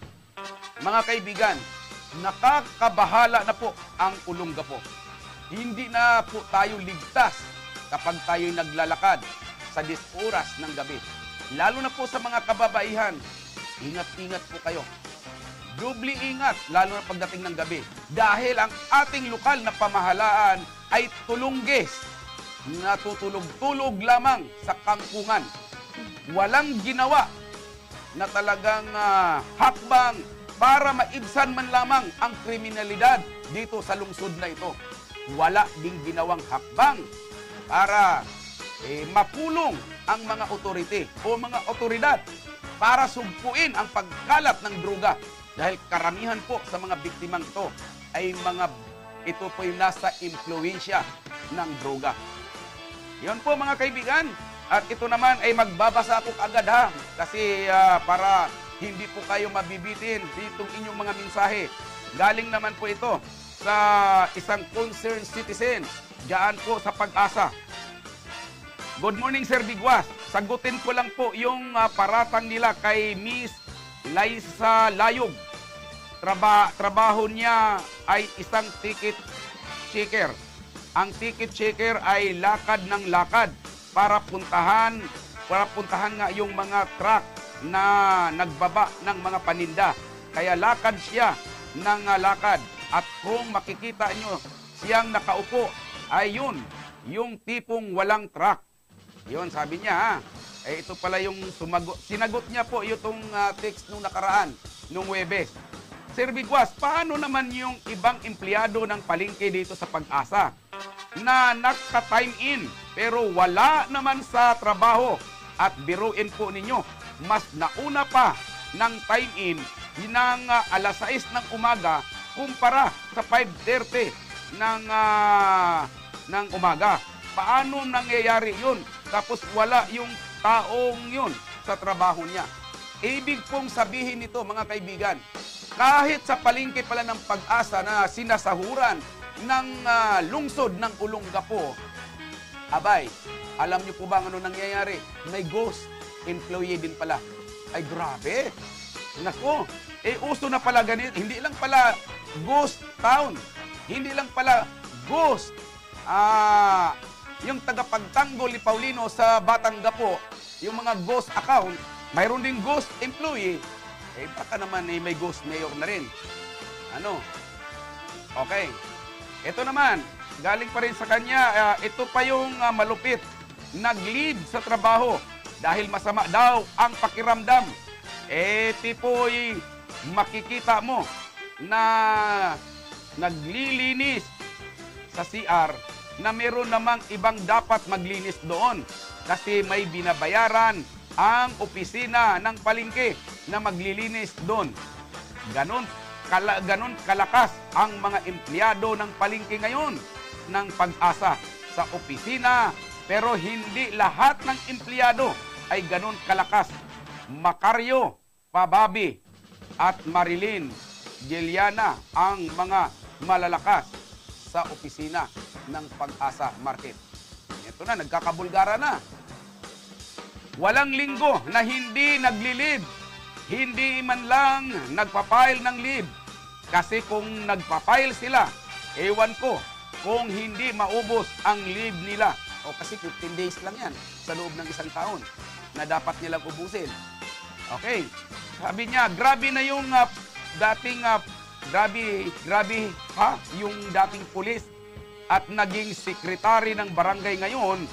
mga kaibigan, nakakabahala na po ang Olongapo. Hindi na po tayo ligtas kapag tayo'y naglalakad sa 10 oras ng gabi. Lalo na po sa mga kababaihan, ingat-ingat po kayo. Doble ingat, lalo na pagdating ng gabi. Dahil ang ating lokal na pamahalaan ay tulungges. Natutulog-tulog lamang sa kangkungan. Walang ginawa na talagang hakbang para maibsan man lamang ang kriminalidad dito sa lungsod na ito. Wala ding ginawang hakbang para mapulong ang mga otorite o mga otoridad para sugpuin ang pagkalat ng droga. Dahil karamihan po sa mga biktimang ito ay ito po yung nasa impluensya ng droga. Yun po mga kaibigan. At ito naman ay magbabasa ako agad ha. Kasi para hindi po kayo mabibitin ditong inyong mga mensahe. Galing naman po ito sa isang concerned citizen diyan po sa Pag-asa. Good morning, Sir Bigwas. Sagutin ko lang po yung paratang nila kay Miss Liza Layog. Trabaho niya ay isang ticket checker. Ang ticket checker ay lakad ng lakad para puntahan nga yung mga truck na nagbaba ng mga paninda. Kaya lakad siya ng lakad. At kung makikita nyo siyang nakaupo, ay yun, yung tipong walang truck. Yun, sabi niya ito pala yung sinagot niya po itong text nung nakaraan, nung Huwebes. Sir Bigwas, paano naman yung ibang empleyado ng palengke dito sa Pag-asa na naka-time in pero wala naman sa trabaho? At biruin po ninyo, mas nauna pa ng time in ng alas 6 ng umaga kumpara sa 5:30 ng umaga. Paano nangyayari yun? Tapos wala yung taong yun sa trabaho niya. Ibig pong sabihin nito mga kaibigan, kahit sa palengke pala ng Pag-asa na sinasahuran ng lungsod ng Olongapo, abay, alam niyo po ba ano nangyayari? May ghost employee din pala. Ay grabe! Nako, uso na pala ganito. Hindi lang pala ghost town. Hindi lang pala ghost. Yung tagapagtanggol ni Paulino sa Batangapo, yung mga ghost account, mayroon ding ghost employee. Baka naman may ghost mayor na rin. Ano? Okay. Ito naman, galing pa rin sa kanya, ito pa yung malupit. Nag-leave sa trabaho dahil masama daw ang pakiramdam. Tipoy, makikita mo na naglilinis sa CR na meron namang ibang dapat maglinis doon kasi may binabayaran ang opisina ng palengke na maglilinis doon. Ganon kalakas ang mga empleyado ng palengke ngayon ng Pag-asa sa opisina, pero hindi lahat ng empleyado ay ganon kalakas. Macario Pababi at Marilyn Giliana ang mga malalakas sa opisina ng Pag-asa Market. Ito na, nagkakabulgara na. Walang linggo na hindi nagli-leave. Hindi man lang nagpa-file ng leave. Kasi kung nagpa-file sila, ewan ko kung hindi maubos ang leave nila. Kasi 15 days lang yan sa loob ng isang taon na dapat nilang ubusin. Okay. Sabi niya, grabe na yung yung dating pulis at naging sekretary ng barangay ngayon,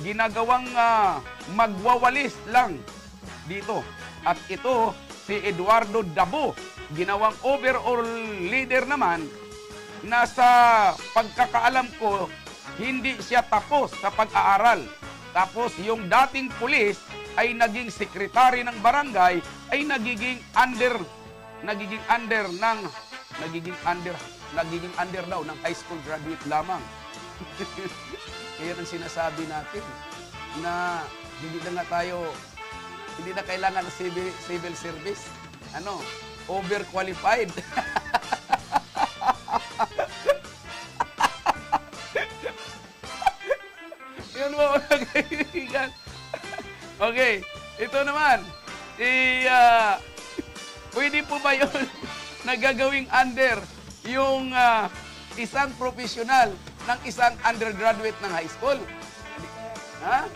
ginagawang magwawalis lang dito. At ito, si Eduardo Dabo, ginawang overall leader naman, na sa pagkakaalam ko, hindi siya tapos sa pag-aaral. Tapos yung dating pulis ay naging sekretary ng barangay, ay nagiging under daw ng high school graduate lamang. Kaya ang sinasabi natin na hindi na kailangan ng civil service. Overqualified. mga kaibigan. Okay, ito naman. Pwede po ba yun na gagawing under yung isang profesional ng isang undergraduate ng high school? Ha?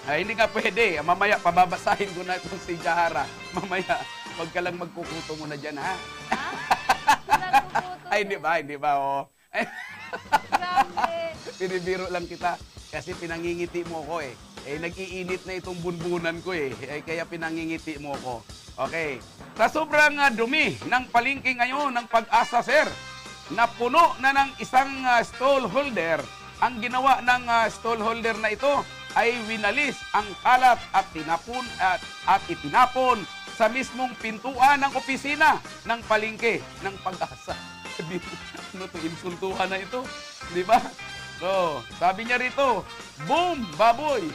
Ay, hindi nga pwede. Mamaya, pababasahin ko na itong si Jahara. Mamaya, wag ka lang magkukuto muna dyan, ha? Ay, hindi ba? Oh. Pinibiro lang kita. Kasi pinangingiti mo ko eh. Nag-iinit na itong bunbunan ko eh. Kaya pinangingiti mo ko. Okay. Sa sobrang dumi ng palengke ngayon ng Pag-asa, sir, na puno na ng isang stallholder, ang ginawa ng stallholder na ito ay winalis ang kalat at itinapon sa mismong pintuan ng opisina ng palengke ng Pag-asa. Ano to, insultuhan na ito, di ba? So, sabi niya rito, boom, baboy.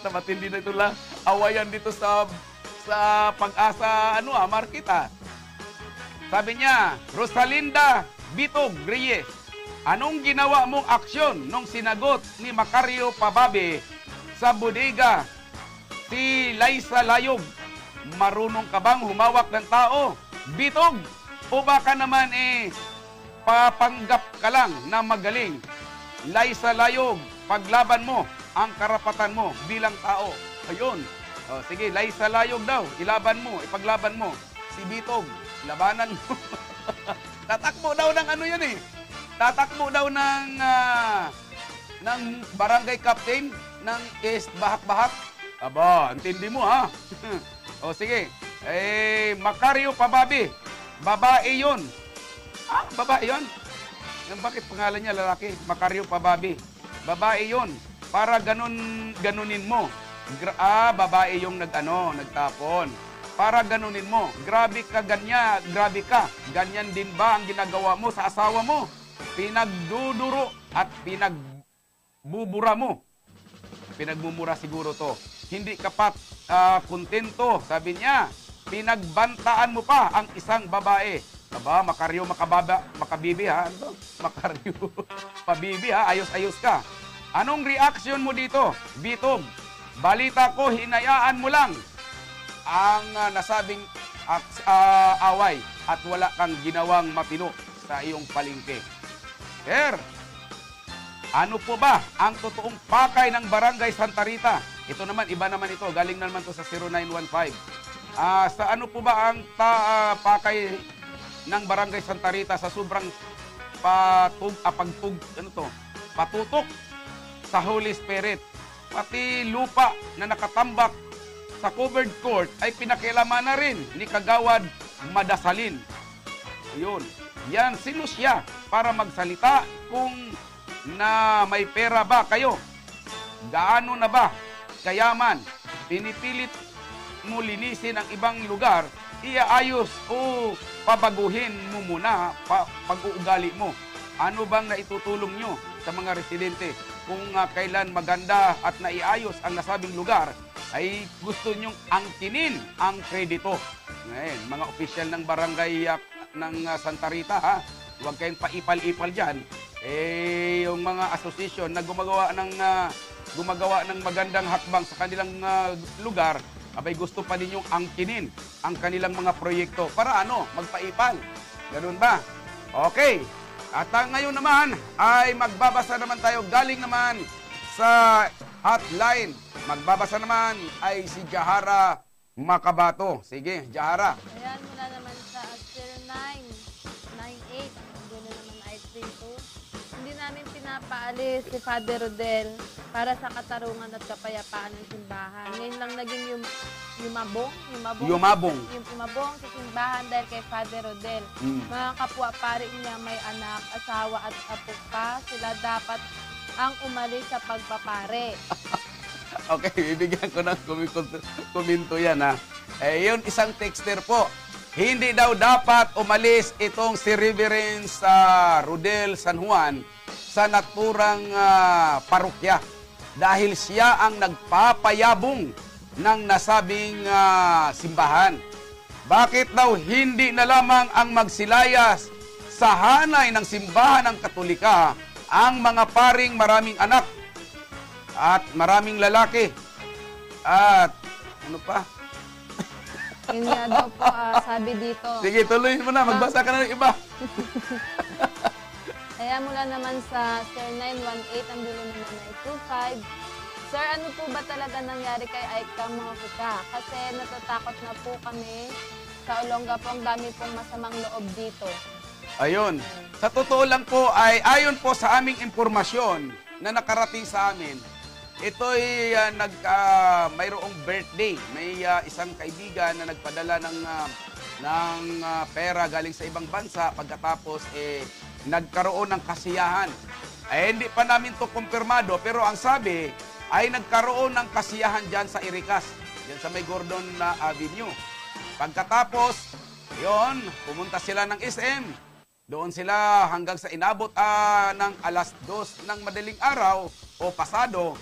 Matindi na ito lang. Awayan dito sa Pag-asa, market. Sabi niya, Rosalinda Bitog Reyes, anong ginawa mong aksyon nung sinagot ni Macario Pababe sa bodega si Liza Layog? Marunong ka bang humawak ng tao, Bitog? O baka naman papanggap ka lang na magaling? Liza Layog, paglaban mo ang karapatan mo bilang tao. Ayun. O, sige, Liza Layog daw, ilaban mo, ipaglaban mo. Si Bitog, labanan mo. Tatakbo daw ng ano yun eh. Tatakbo daw ng barangay captain ng Bahak-Bahak. Aba, antindi mo ha. O sige, Macario Pababe, babae yun. Babae yun? Bakit pangalan niya lalaki? Macario Pababe. Babae yun. Para ganunin mo. Babae yung nagtapon. Para ganunin mo. Grabe ka ganyan, grabe ka. Ganyan din ba ang ginagawa mo sa asawa mo? Pinagduduro at pinagbubura mo. Pinagmumura siguro to. Hindi ka pa kontento, sabi niya. Pinagbantaan mo pa ang isang babae. Aba, Macario Makabibi ha? Ano? Macario Pabibi ha? Ayos-ayos ka. Anong reaction mo dito, Bitog? Balita ko, hinayaan mo lang ang nasabing away at wala kang ginawang matino sa iyong palengke. Sir, ano po ba ang totoong pakay ng Barangay Santa Rita? Ito naman, iba naman ito. Galing naman to sa 0915. Sa ano po ba ang pakay ng Barangay Santa Rita sa sobrang patutok sa Holy Spirit? Pati lupa na nakatambak sa covered court ay pinakialaman na rin ni Kagawad Madasalin. Yun. Yan, sino siya para magsalita kung na may pera ba kayo? Gaano na ba kayaman? Pinipilit mo linisin ang ibang lugar, iaayos o pabaguhin mo muna pag-uugali mo. Ano bang naitutulong nyo sa mga residente? Kung kailan maganda at naiayos ang nasabing lugar, ay gusto nyong angkinin ang kredito. Ngayon, mga opisyal ng barangay ng Santa Rita, ha? Huwag kayong paipal-ipal dyan. Yung mga asosasyon na gumagawa ng magandang hakbang sa kanilang lugar, abay gusto pa ninyong angkinin ang kanilang mga proyekto. Para magpaipal. Ganun ba? Okay. At ngayon naman ay magbabasa naman tayo. Galing naman sa hotline. Magbabasa naman ay si Jahara Makabato. Sige, Jahara. Ayan, mula naman sa 0998. Gano'n naman ay 32. Hindi namin pinapaalis si Father Rodel para sa katarungan at kapayapaan ng simbahan. Ngayon lang naging yumabong sa simbahan dahil kay Father Rodel. Mga kapwa pare niya may anak, asawa at apo pa. Sila dapat ang umalis sa pagpapare. Okay, bibigyan ko ng komento yan ha. Yun, isang texter po. Hindi daw dapat umalis itong si Reverend Rodel San Juan sa naturang parokya dahil siya ang nagpapayabong ng nasabing simbahan. Bakit daw hindi na lamang ang magsilayas sa hanay ng simbahan ng Katolika ang mga paring maraming anak at maraming lalaki. At ano pa? Yun nga daw po, sabi dito. Sige, tuloy mo na. Magbasa ka na ng iba. Kaya mula naman sa Sir 918, ang dulo naman ay 25. Sir, ano po ba talaga nangyari kay Aika Mohika? Kasi natatakot na po kami sa Olonga po. Ang dami pong masamang loob dito. Ayun. Sa totoo lang po ay ayon po sa aming impormasyon na nakarating sa amin, ito'y mayroong birthday. May isang kaibigan na nagpadala ng pera galing sa ibang bansa. Pagkatapos nagkaroon ng kasiyahan. Hindi pa namin to kumpirmado, pero ang sabi ay nagkaroon ng kasiyahan dyan sa Iricas, dyan sa may Gordon Avenue. Pagkatapos, yon, pumunta sila ng SM. Doon sila hanggang sa inabot ng alas 2 ng madaling araw o pasado,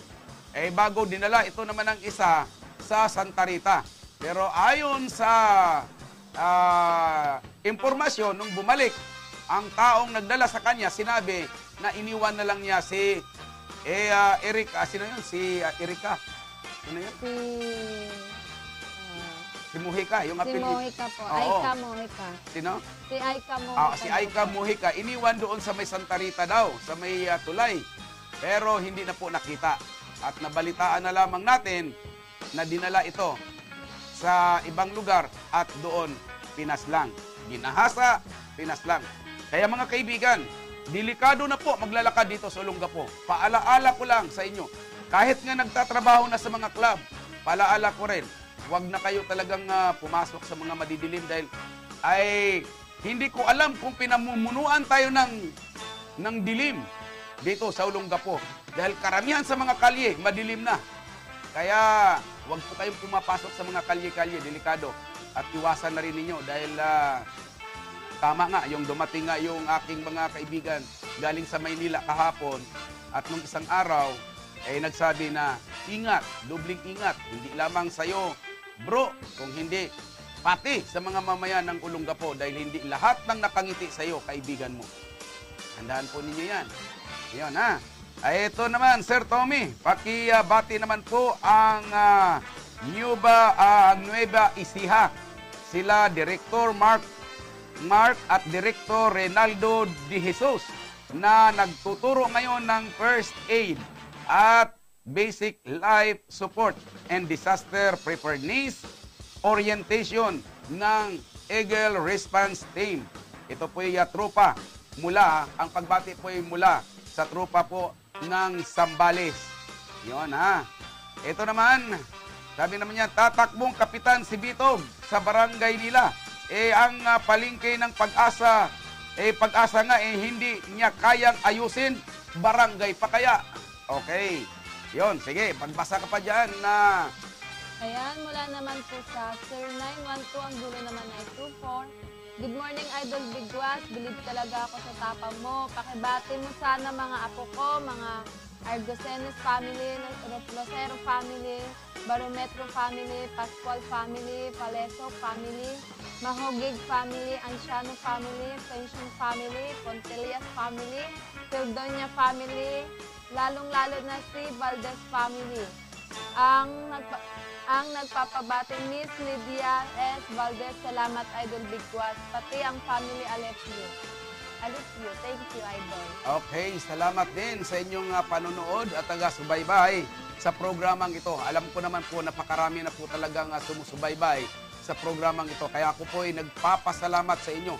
bago dinala ito naman ang isa sa Santa Rita. Pero ayon sa impormasyon, nung bumalik, ang taong nagdala sa kanya, sinabi na iniwan na lang niya si Erika. Sino yun? Si Erika. Ano yun? Si Mohika. Yung si Mohika po. Aika Mohika. Sino? Si Aika Mohika. Si Aika Mohika. Iniwan doon sa may Santa Rita daw, sa may tulay. Pero hindi na po nakita. At nabalitaan na lamang natin na dinala ito sa ibang lugar at doon pinaslang. Ginahasa, pinaslang. Kaya mga kaibigan, delikado na po maglalakad dito sa Olongapo. Paalaala ko lang sa inyo, kahit nga nagtatrabaho na sa mga club, paalaala ko rin, huwag na kayo talagang pumasok sa mga madidilim dahil ay hindi ko alam kung pinamumunuan tayo ng dilim dito sa Olongapo. Dahil karamihan sa mga kalye, madilim na. Kaya huwag po kayong pumapasok sa mga kalye-kalye, delikado. At iwasan na rin ninyo dahil tama nga, yung dumating nga yung aking mga kaibigan galing sa Maynila kahapon at nung isang araw, nagsabi na, ingat, dubling ingat, hindi lamang sa'yo, bro, kung hindi, pati sa mga mamayan ng Olongapo dahil hindi lahat ng nakangiti sa'yo, kaibigan mo. Handaan po ninyo yan. Yan ha. Ito naman, Sir Tommy, pakibati naman po ang Nueva Ecija. Sila, Director Mark at Director Reynaldo De Jesus na nagtuturo ngayon ng first aid at basic life support and disaster preparedness orientation ng Eagle Response Team. Ito po yung tropa ang pagbati po ay mula sa tropa po ng Sambales. Yun ha. Ito naman, sabi naman niya, tatakbong kapitan si Bitog sa barangay nila. Ang palengke ng Pag-asa, Pag-asa nga, hindi niya kayang ayusin, barangay pa kaya. Okay. Yon, sige, pagbasa ka pa dyan na... Ayan, mula naman po sa Sir 912, ang dulo naman ay 24. Good morning, Idol Bigwas. Believe talaga ako sa tapang mo. Pakibati mo sana mga apo ko, mga Argosenes family, Rosero family, Barometro family, Pascual family, Paleso family, Mahogig family, Anciano family, Pension family, Pontelias family, Tildonia family, lalong-lalo na si Valdez family. Ang nagpapabating Miss Lydia S. Valdez, salamat Idol Bigwas, pati ang family Alessio. Thank you, Idol. Okay, salamat din sa inyong panonood at taga-subaybay sa programang ito. Alam ko naman po, napakarami na po talagang sumusubaybay sa programang ito. Kaya ako po ay nagpapasalamat sa inyo.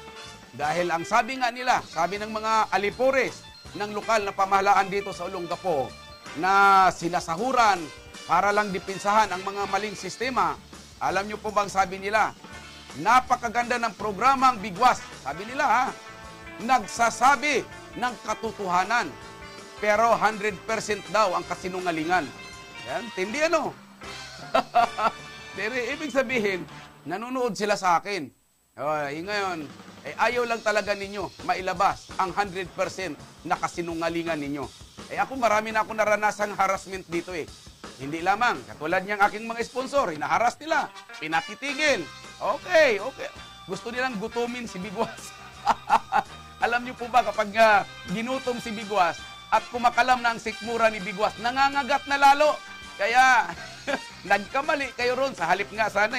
Dahil ang sabi nga nila, sabi ng mga alipores ng lokal na pamahalaan dito sa Olongapo, na sinasahuran para lang dipinsahan ang mga maling sistema. Alam nyo po bang sabi nila, napakaganda ng programang Bigwas. Sabi nila nagsasabi ng katotohanan, pero 100% daw ang kasinungalingan. Yan, tindi ano? Pero ibig sabihin, nanonood sila sa akin. Ngayon, ayaw lang talaga ninyo mailabas ang 100% na kasinungalingan ninyo. Ako marami na ako naranasang harassment dito Hindi lamang, katulad niyang aking mga sponsor, hinaharas nila, pinatitigil. Okay. Gusto nilang gutumin si Bigwas. Alam niyo po ba, kapag ginutom si Bigwas, at kumakalam na ang sikmura ni Bigwas. Nangangagat na lalo. Kaya, nagkamali kayo ron. Sa halip nga sana,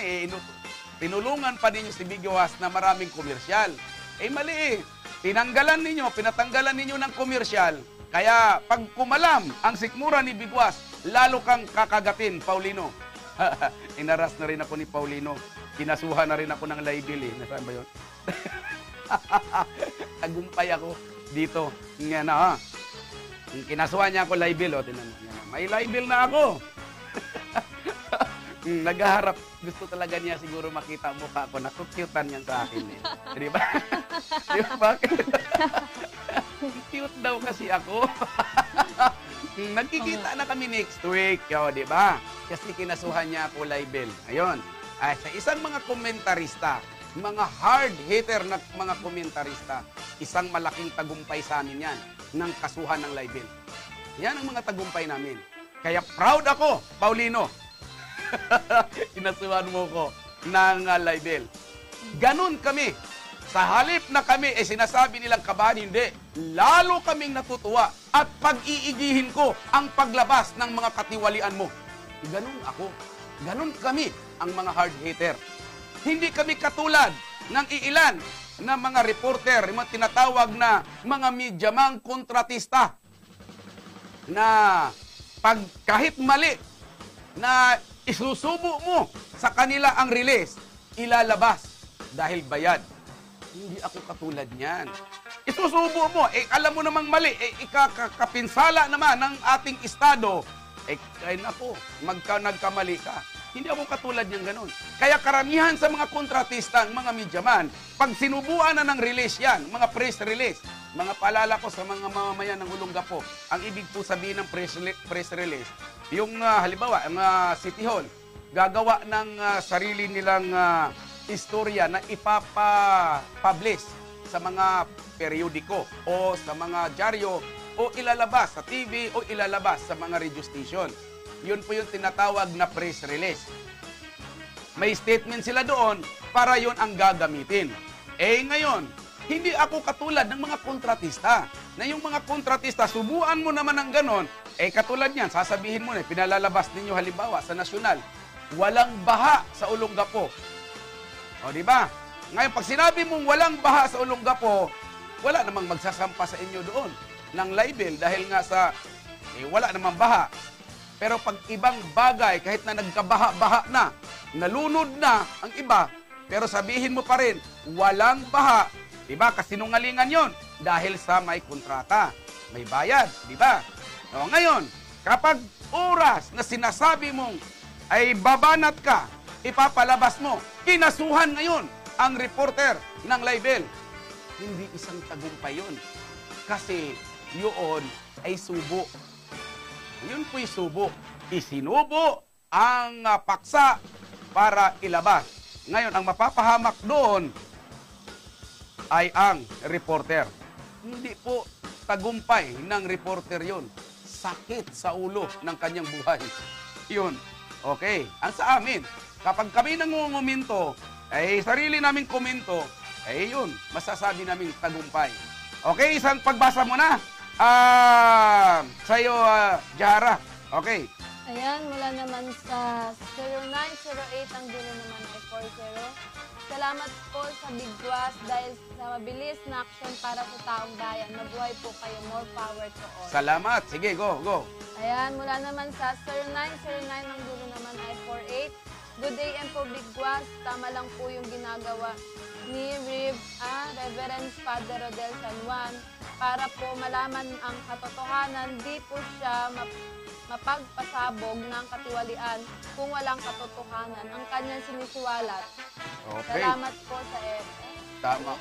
tinulungan pa ninyo si Bigwas na maraming komersyal. Mali eh. Pinatanggalan ninyo ng komersyal. Kaya, pag kumalam ang sikmura ni Bigwas, lalo kang kakagatin, Paulino. Inaras na rin ako ni Paulino. Kinasuhan na rin ako ng libel eh. Nasaan ba yun? Tagumpay ako dito. Nga na ha. Kinasuhan niya ako libel. May libel na ako. Naghaharap. Gusto talaga niya siguro makita ang mukha ko. Nakukyutan niya sa akin eh. Di ba? Di ba? Bakit? Cute daw kasi ako. Nagkikita na kami next week. Di ba? Kasi kinasuhan niya ako libel. Ayun. Sa isang mga komentarista, mga hard hitter na mga komentarista, isang malaking tagumpay sa amin yan ng kasuhan ng libel. Yan ang mga tagumpay namin. Kaya proud ako, Paulino. Kinasuhan mo ko ng libel. Ganon kami. Sa halip na kami, sinasabi nilang kabahan, hindi. Lalo kaming natutuwa at pag-iigihin ko ang paglabas ng mga katiwalian mo. Ganon ako. Ganon kami, ang mga hard hitter. Hindi kami katulad ng iilan na mga reporter, mga tinatawag na mga medyamang kontratista na pag kahit mali na isusubo mo sa kanila ang release, ilalabas dahil bayad. Hindi ako katulad niyan. Isusubo mo, alam mo namang mali, ikakapinsala naman ng ating estado, nako, nagkamali ka. Hindi ako katulad niyang ganun. Kaya karamihan sa mga kontratista, mga medyaman, pag sinubuan na ng release yan, mga press release, mga paalala ko sa mga mamamayan ng Olongapo, ang ibig po sabihin ng press release, yung halimbawa, ang City Hall, gagawa ng sarili nilang istorya na ipapapublish sa mga periodiko o sa mga dyaryo o ilalabas sa TV o ilalabas sa mga radio station. Yun po yung tinatawag na press release. May statement sila doon para yun ang gagamitin. Ngayon, hindi ako katulad ng mga kontratista. Na yung mga kontratista, subuan mo naman ng ganon, katulad niyan, sasabihin mo na, pinalalabas ninyo halimbawa sa nasyonal, walang baha sa Olongapo. O, di ba? Ngayon, pag sinabi mong walang baha sa Olongapo, wala namang magsasampa sa inyo doon ng libel dahil nga sa wala namang baha. Pero pag ibang bagay, kahit na nagkabaha-baha na, nalunod na ang iba, pero sabihin mo pa rin, walang baha, di ba? Kasinungalingan yon dahil sa may kontrata, may bayad, di ba? O, ngayon, kapag oras na sinasabi mong ay babanat ka, ipapalabas mo, kinasuhan ngayon ang reporter ng libel. Hindi isang tagumpay yun. Kasi yun ay subo. Yun po'y subo. Isinubo ang paksa para ilabas. Ngayon, ang mapapahamak doon ay ang reporter. Hindi po tagumpay ng reporter yun. Sakit sa ulo ng kanyang buhay. Yun. Okay. Ang sa amin, kapag kami nangunguminto, sarili naming komento, yun, masasabi namin tagumpay. Okay, isang pagbasa mo na. Sa'yo, Jara. Okay. Ayan, mula naman sa 0908, ang dulo naman ay 40. Salamat po sa Bigwas dahil sa mabilis na action para sa taong bayan. Mabuhay po kayo. More power to all. Salamat. Sige, go. Ayan, mula naman sa 0909, ang dulo naman ay 48. Good AM po, Bigwas. Tama lang po yung ginagawa ni Reverend Father Rodel San Juan para po malaman ang katotohanan. Di po siya mapagpasabog ng katiwalian kung walang katotohanan ang kanyang sinisiwalat. Okay. Salamat po sa Tama.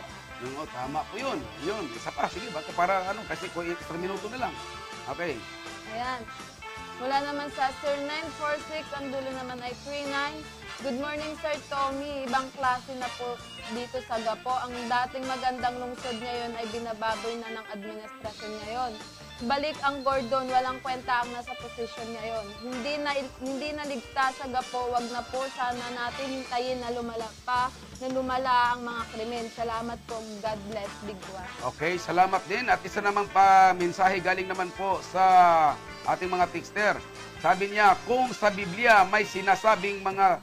Tama po yun. Yun. Isa pa. Sige, baka para kasi 3 minuto na lang. Okay. Ayan. Mula naman sa 0946, ang dulo naman ay 39. Good morning, Sir Tommy. Ibang klase na po dito sa Gapo. Ang dating magandang lungsod ngayon ay binababoy na ng administrasyon ngayon. balik ang Gordon, walang kwenta ang nasa posisyon ngayon. Hindi na ligtas sa gapo, wag na po sana natin hintayin na lumala ang mga krimen. Salamat po, God bless, Bigwas. Okay, salamat din. At isa namang mensahe galing naman po sa ating mga texter. Sabi niya, kung sa Biblia may sinasabing mga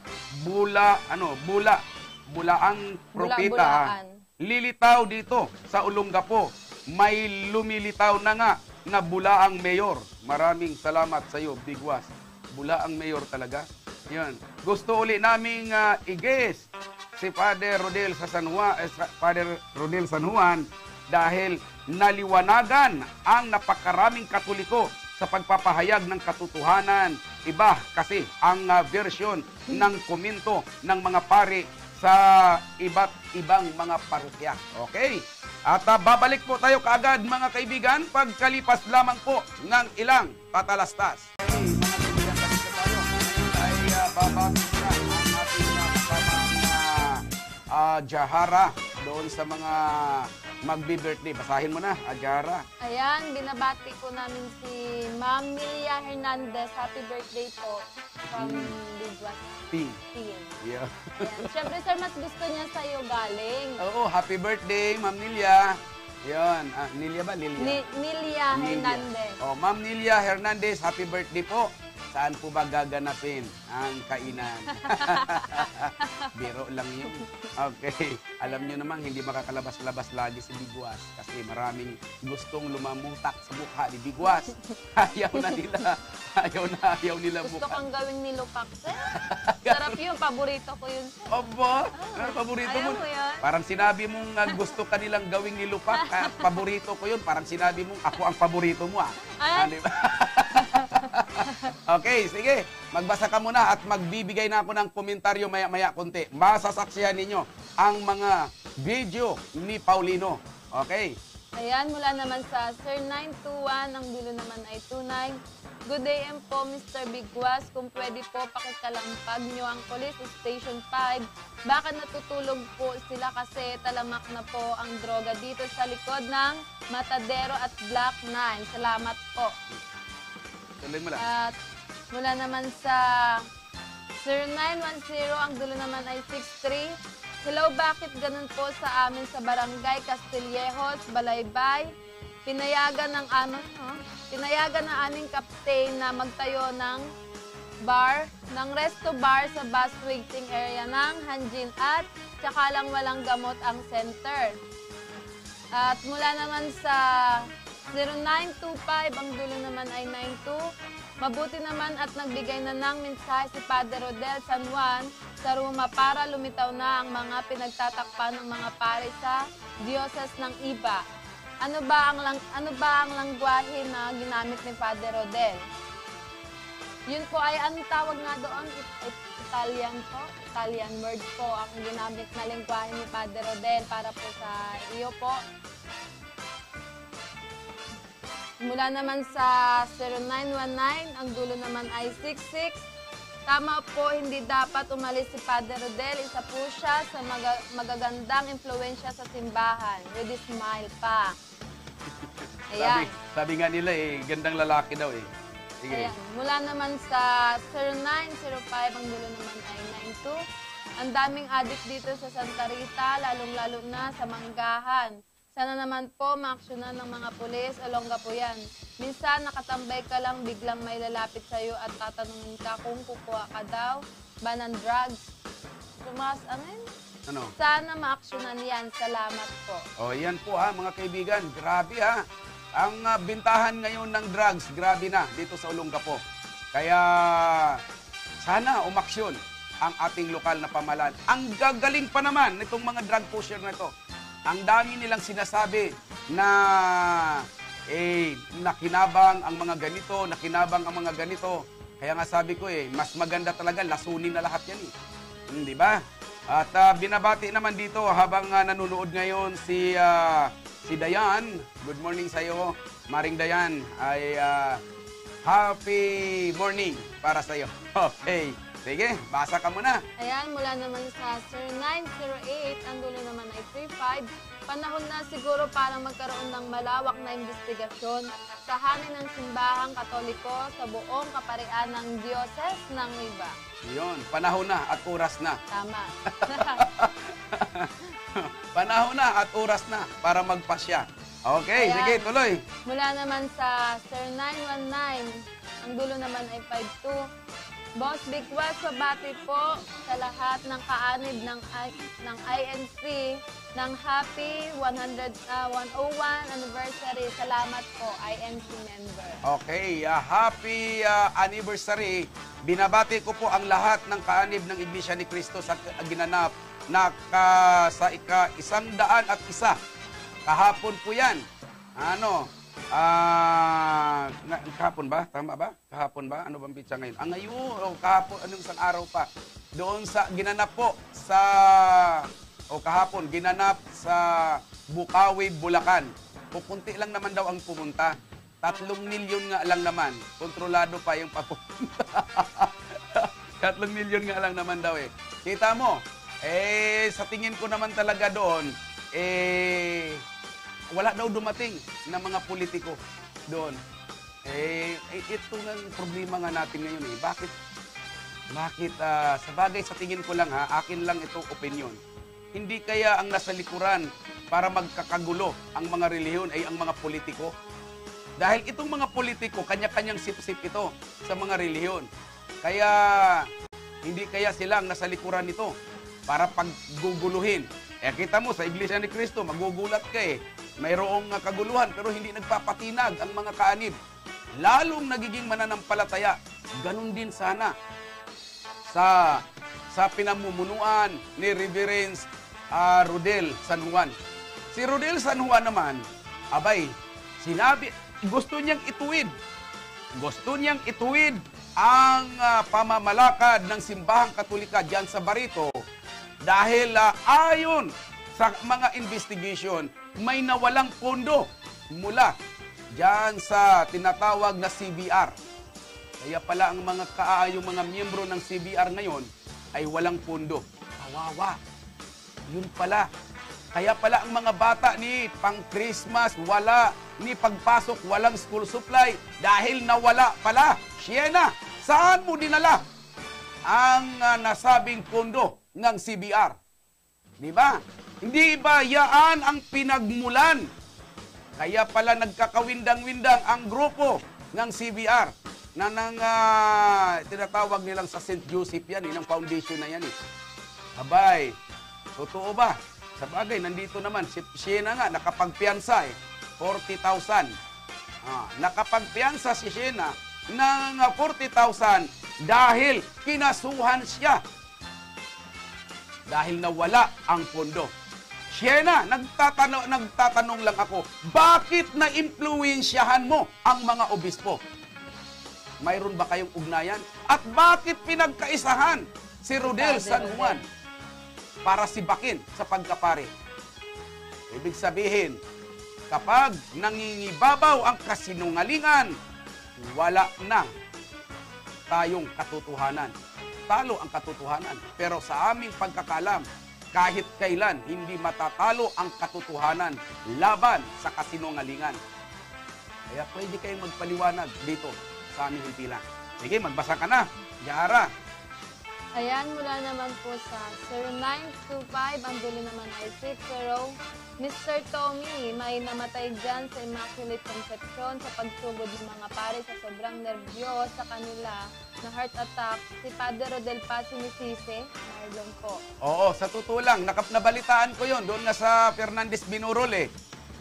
bulaang propeta, lilitaw dito sa Olongapo, may lumilitaw na nga na bulaang mayor. Maraming salamat sa iyo, Bigwas. Bulaang mayor talaga. Yan. Gusto uli naming i-guess si Father Rodel San Juan dahil naliwanagan ang napakaraming Katoliko sa pagpapahayag ng katotohanan. Iba kasi ang version ng komento ng mga pari sa iba't ibang mga parokya. Okay? At babalik po tayo kaagad mga kaibigan pagkalipas lamang po ng ilang patalastas. Okay, mga kaibigan, balik na tayo. Ay babalik na ang ating kasamang Jahara doon sa mga magbi-birthday. Basahin mo na, Jahara. Ayan, binabati ko namin si Ma'am Milia Hernandez. Happy birthday po from Bigwas. Yeah. Ayan. Siyempre, sir, mas gusto niya sa'yo galing. Oo, happy birthday, Ma'am Nilia. Yan. Nilia ba? Nilia Hernandez. Oh, Ma'am Nilia Hernandez, happy birthday po. Saan po ba gaganapin ang kainan? Biro lang yun. Okay. Alam nyo naman, hindi makakalabas-labas lagi si Bigwas kasi maraming gustong lumamutak sa mukha ni Bigwas. Ayaw na nila Gusto mukha. kang gawing nilupak, sir. Sarap yun. Paborito ko yun, sir. Obo, paborito Ayaw mo. mo yun? Parang sinabi mong gusto ka nilang gawing nilupak. Paborito ko yun. Parang sinabi mong ako ang paborito mo. Diba? Okay, sige. Magbasa ka muna at magbibigay na ako ng komentaryo maya-maya konti. Masasaksihan ninyo ang mga video ni Paulino. Okay? Ayan, mula naman sa Sir 921, ang dulo naman ay 29. Good day po, Mr. Bigwas. Kung pwede po, pakikalampag nyo ang Police Station 5. Baka natutulog po sila kasi talamak na po ang droga dito sa likod ng Matadero at Block 9. Salamat po. At mula naman sa Sir 910, ang dulo naman ay 63. Hello, bakit ganun po sa amin sa Barangay Castillejos, Balaybay? Pinayagan ng aming kapten na magtayo ng resto bar sa bus waiting area ng Hanjin at tsaka lang walang gamot ang center. At mula naman sa 0925, ang dulo naman ay 92. Mabuti naman at nagbigay na ng mensahe si Padre Rodel San Juan sa Roma para lumitaw na ang mga pinagtatakpan ng mga pari sa diocese ng iba. Ano ba ang langwahe na ginamit ni Padre Rodel? Yun po ay anong tawag nga doon? Italian po? Italian word po ang ginamit na lengguwahe ni Padre Rodel para po sa iyo po. Mula naman sa 0919, ang dulo naman ay 66. Tama po, hindi dapat umalis si Padre Rodel. Isa po siya sa magagandang impluensya sa simbahan. With a smile pa. Ayan. Sabi nga nila gandang lalaki daw Sige. Ayan. Mula naman sa 0905, ang dulo naman ay 92. Ang daming addict dito sa Santa Rita, lalong-lalo na sa Manggahan. Sana naman po maaksyonan ng mga pulis, Olongapo yan. Minsan nakatambay ka lang, biglang may lalapit sa'yo at tatanungin ka kung kukuha ka daw ba ng drugs. Ano? Sana maaksyonan yan. Salamat po. Yan po mga kaibigan. Grabe Ang bintahan ngayon ng drugs, grabe na dito sa Olongapo. Kaya sana umaksyon ang ating lokal na pamahalaan. Ang gagaling pa naman nitong mga drug pusher na ito. Ang dami nilang sinasabi na nakinabang ang mga ganito, nakinabang ang mga ganito. Kaya nga sabi ko mas maganda talaga lasunin na lahat yan di ba? At binabati naman dito habang nanonood ngayon si Dayan. Good morning sa iyo, Maring Dayan. Ay happy morning para sa iyo. Okay. Sige, basa ka muna. Ayan, mula naman sa Sir 908, ang dulo naman ay 35. Panahon na siguro para magkaroon ng malawak na investigasyon sa hanay ng simbahang Katoliko sa buong kaparian ng Diocese ng Nueva. Yun, panahon na at oras na. Tama. Panahon na at oras na para magpasya. Okay, Ayan. sige, tuloy. Mula naman sa Sir 919, ang dulo naman ay 52. Boss Bigwas, pabati po sa lahat ng kaanib ng INC ng happy 101 anniversary. Salamat po, INC member. Okay, happy anniversary. Binabati ko po ang lahat ng kaanib ng Iglesia ni Cristo sa ginanap na sa ika-101. Kahapon po yan. Kahapon ba? Tama ba? Kahapon ba? Ano bang pitsa ngayon? Ngayon, kahapon, anong isang araw pa? Doon sa, ginanap po sa, kahapon, ginanap sa Bukawi, Bulacan. Pupunti lang naman daw ang pumunta. 3 milyon nga lang naman. Kontrolado pa yung papunta. 3 milyon nga lang naman daw eh. Kita mo, sa tingin ko naman talaga doon, wala daw dumating na mga politiko doon. Ito nga problema nga natin ngayon eh. Bakit sa bagay sa tingin ko lang akin lang itong opinion. Hindi kaya ang nasa likuran para magkakagulo ang mga relihiyon ay ang mga politiko? Dahil itong mga politiko, kanya-kanyang sip-sip ito sa mga relihiyon. Kaya hindi kaya sila ang nasa likuran nito para pagguguluhin. Kita mo sa Iglesia ni Cristo, magugulat ka eh. Mayroong kaguluhan pero hindi nagpapatinag ang mga kaanib. Lalong nagiging mananampalataya. Ganun din sana sa pinamumunuan ni Reverend Rodel San Juan. Si Rodel San Juan naman, gusto niyang ituwid ang pamamalakad ng simbahang Katolika diyan sa Barito dahil ayon sa mga investigation, may nawalang pondo mula diyan sa tinatawag na CBR. Kaya pala ang yung mga miyembro ng CBR ngayon ay walang pondo. Kawawa. Yun pala. Kaya pala ang mga bata ni pang-Christmas, ni pagpasok, walang school supply dahil nawala pala. Siena, saan mo dinala ang nasabing pondo ng CBR? Di ba? Hindi ba yaan ang pinagmulan? Kaya pala nagkakawindang-windang ang grupo ng CBR na tinatawag nilang sa St. Joseph yan, ng foundation na yan. Totoo ba? Sa bagay, nandito naman, Siena nga, nakapagpiyansa 40,000. Nakapagpiyansa si Siena ng 40,000 dahil kinasuhan siya. Dahil nawala ang pondo. Siena, nagtatanong lang ako, bakit na-impluwensyahan mo ang mga obispo? Mayroon ba kayong ugnayan? At bakit pinagkaisahan si Rodel San Juan para sibakin sa pagkapare? Ibig sabihin, kapag nangingibabaw ang kasinungalingan, wala na tayong katotohanan. Talo ang katotohanan. Pero sa aming pagkakalam, kahit kailan hindi matatalo ang katotohanan laban sa kasinungalingan. Kaya pwede kayong magpaliwanag dito sa aming himpilan. Sige, magbasa ka na. Yara. Ayan, mula naman po sa 0925, ang dulo naman ay 60. Mr. Tommy, may namatay dyan sa Immaculate Conception sa pagsugod ng mga pare sa sobrang nervyos sa kanila na heart attack. Si Padre Rodel Pasinisise, Marlon po. Oo, sa totoo lang, nabalitaan ko yon doon nga sa Fernandez Binurol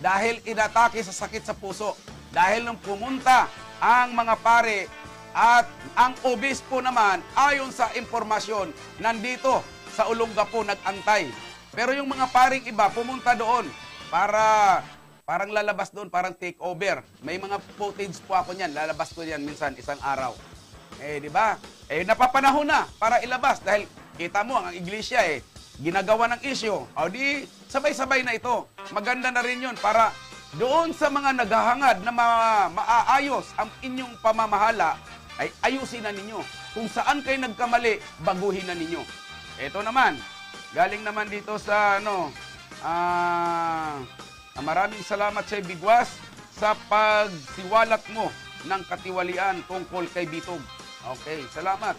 dahil inatake sa sakit sa puso. Dahil nung pumunta ang mga pare at ang obispo naman, ayon sa impormasyon, nandito sa Olongapo nag-antay. Pero yung mga paring iba, pumunta doon parang lalabas doon, parang take over. May mga footage po ako niyan, lalabas ko yan minsan isang araw. Di ba? Napapanahon na para ilabas dahil kita mo, ang iglesia ginagawa ng issue. O di, sabay-sabay na ito. Maganda na rin yun para doon sa mga naghahangad na maaayos ang inyong pamamahala, ay ayusin na ninyo. Kung saan kayo nagkamali, baguhin na ninyo. Ito naman, galing naman dito sa Maraming salamat sa Bigwas sa pagsiwalat mo ng katiwalian tungkol kay Bitog. Okay, salamat.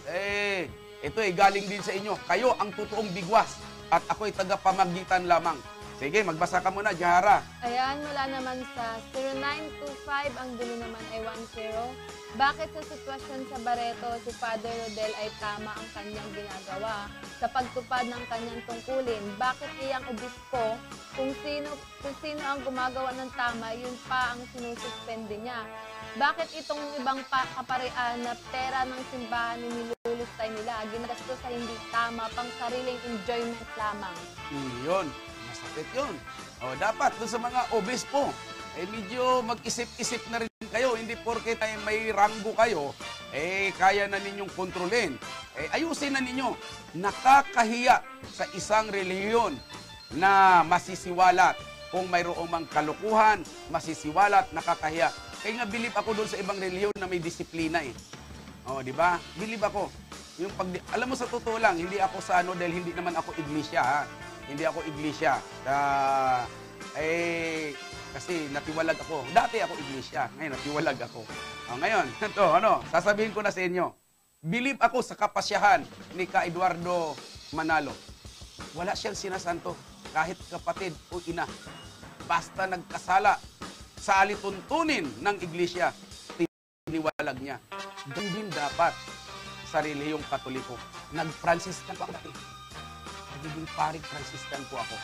Ito galing din sa inyo. Kayo ang totoong Bigwas at ako'y tagapamagitan lamang. Sige, magbasa ka muna, Jahara. Ayan, mula naman sa 0925, ang dulo naman ay 10. Bakit sa sitwasyon sa Barreto, si Father Rodel ay tama ang kanyang ginagawa sa pagtupad ng kanyang tungkulin? Bakit iyang obispo, kung sino ang gumagawa ng tama, yun pa ang sinususpende niya? Bakit itong ibang kaparian na pera ng simbahan nilulustay nila, ginagastos sa hindi tama, pang sariling enjoyment lamang? Yun, masakit yun. Dapat dun sa mga obispo, medyo mag-isip-isip na rin kayo. Hindi porke may ranggo kayo, kaya na ninyong kontrolin. Ayusin na ninyo. Nakakahiya sa isang relihiyon na masisiwalat. Kung mayroong mang kalukuhan, masisiwalat, nakakahiya. Kaya nga, believe ako doon sa ibang relihiyon na may disiplina di ba? Believe ako. Alam mo, sa totoo lang, hindi ako sa dahil hindi naman ako iglesia, ha? Hindi ako iglesia. Kasi natiwalag ako. Dati ako iglesia, ngayon natiwalag ako. Ngayon, sasabihin ko na sa inyo. Believe ako sa kapasyahan ni Ka Eduardo Manalo. Wala siyang sinasanto, kahit kapatid o ina. Basta nagkasala sa alituntunin ng iglesia, tiniwalag niya. Ganun din dapat sa relihiyong Katoliko. Nag-Franciscan po ako. Nagiging paring Franciscan po ako.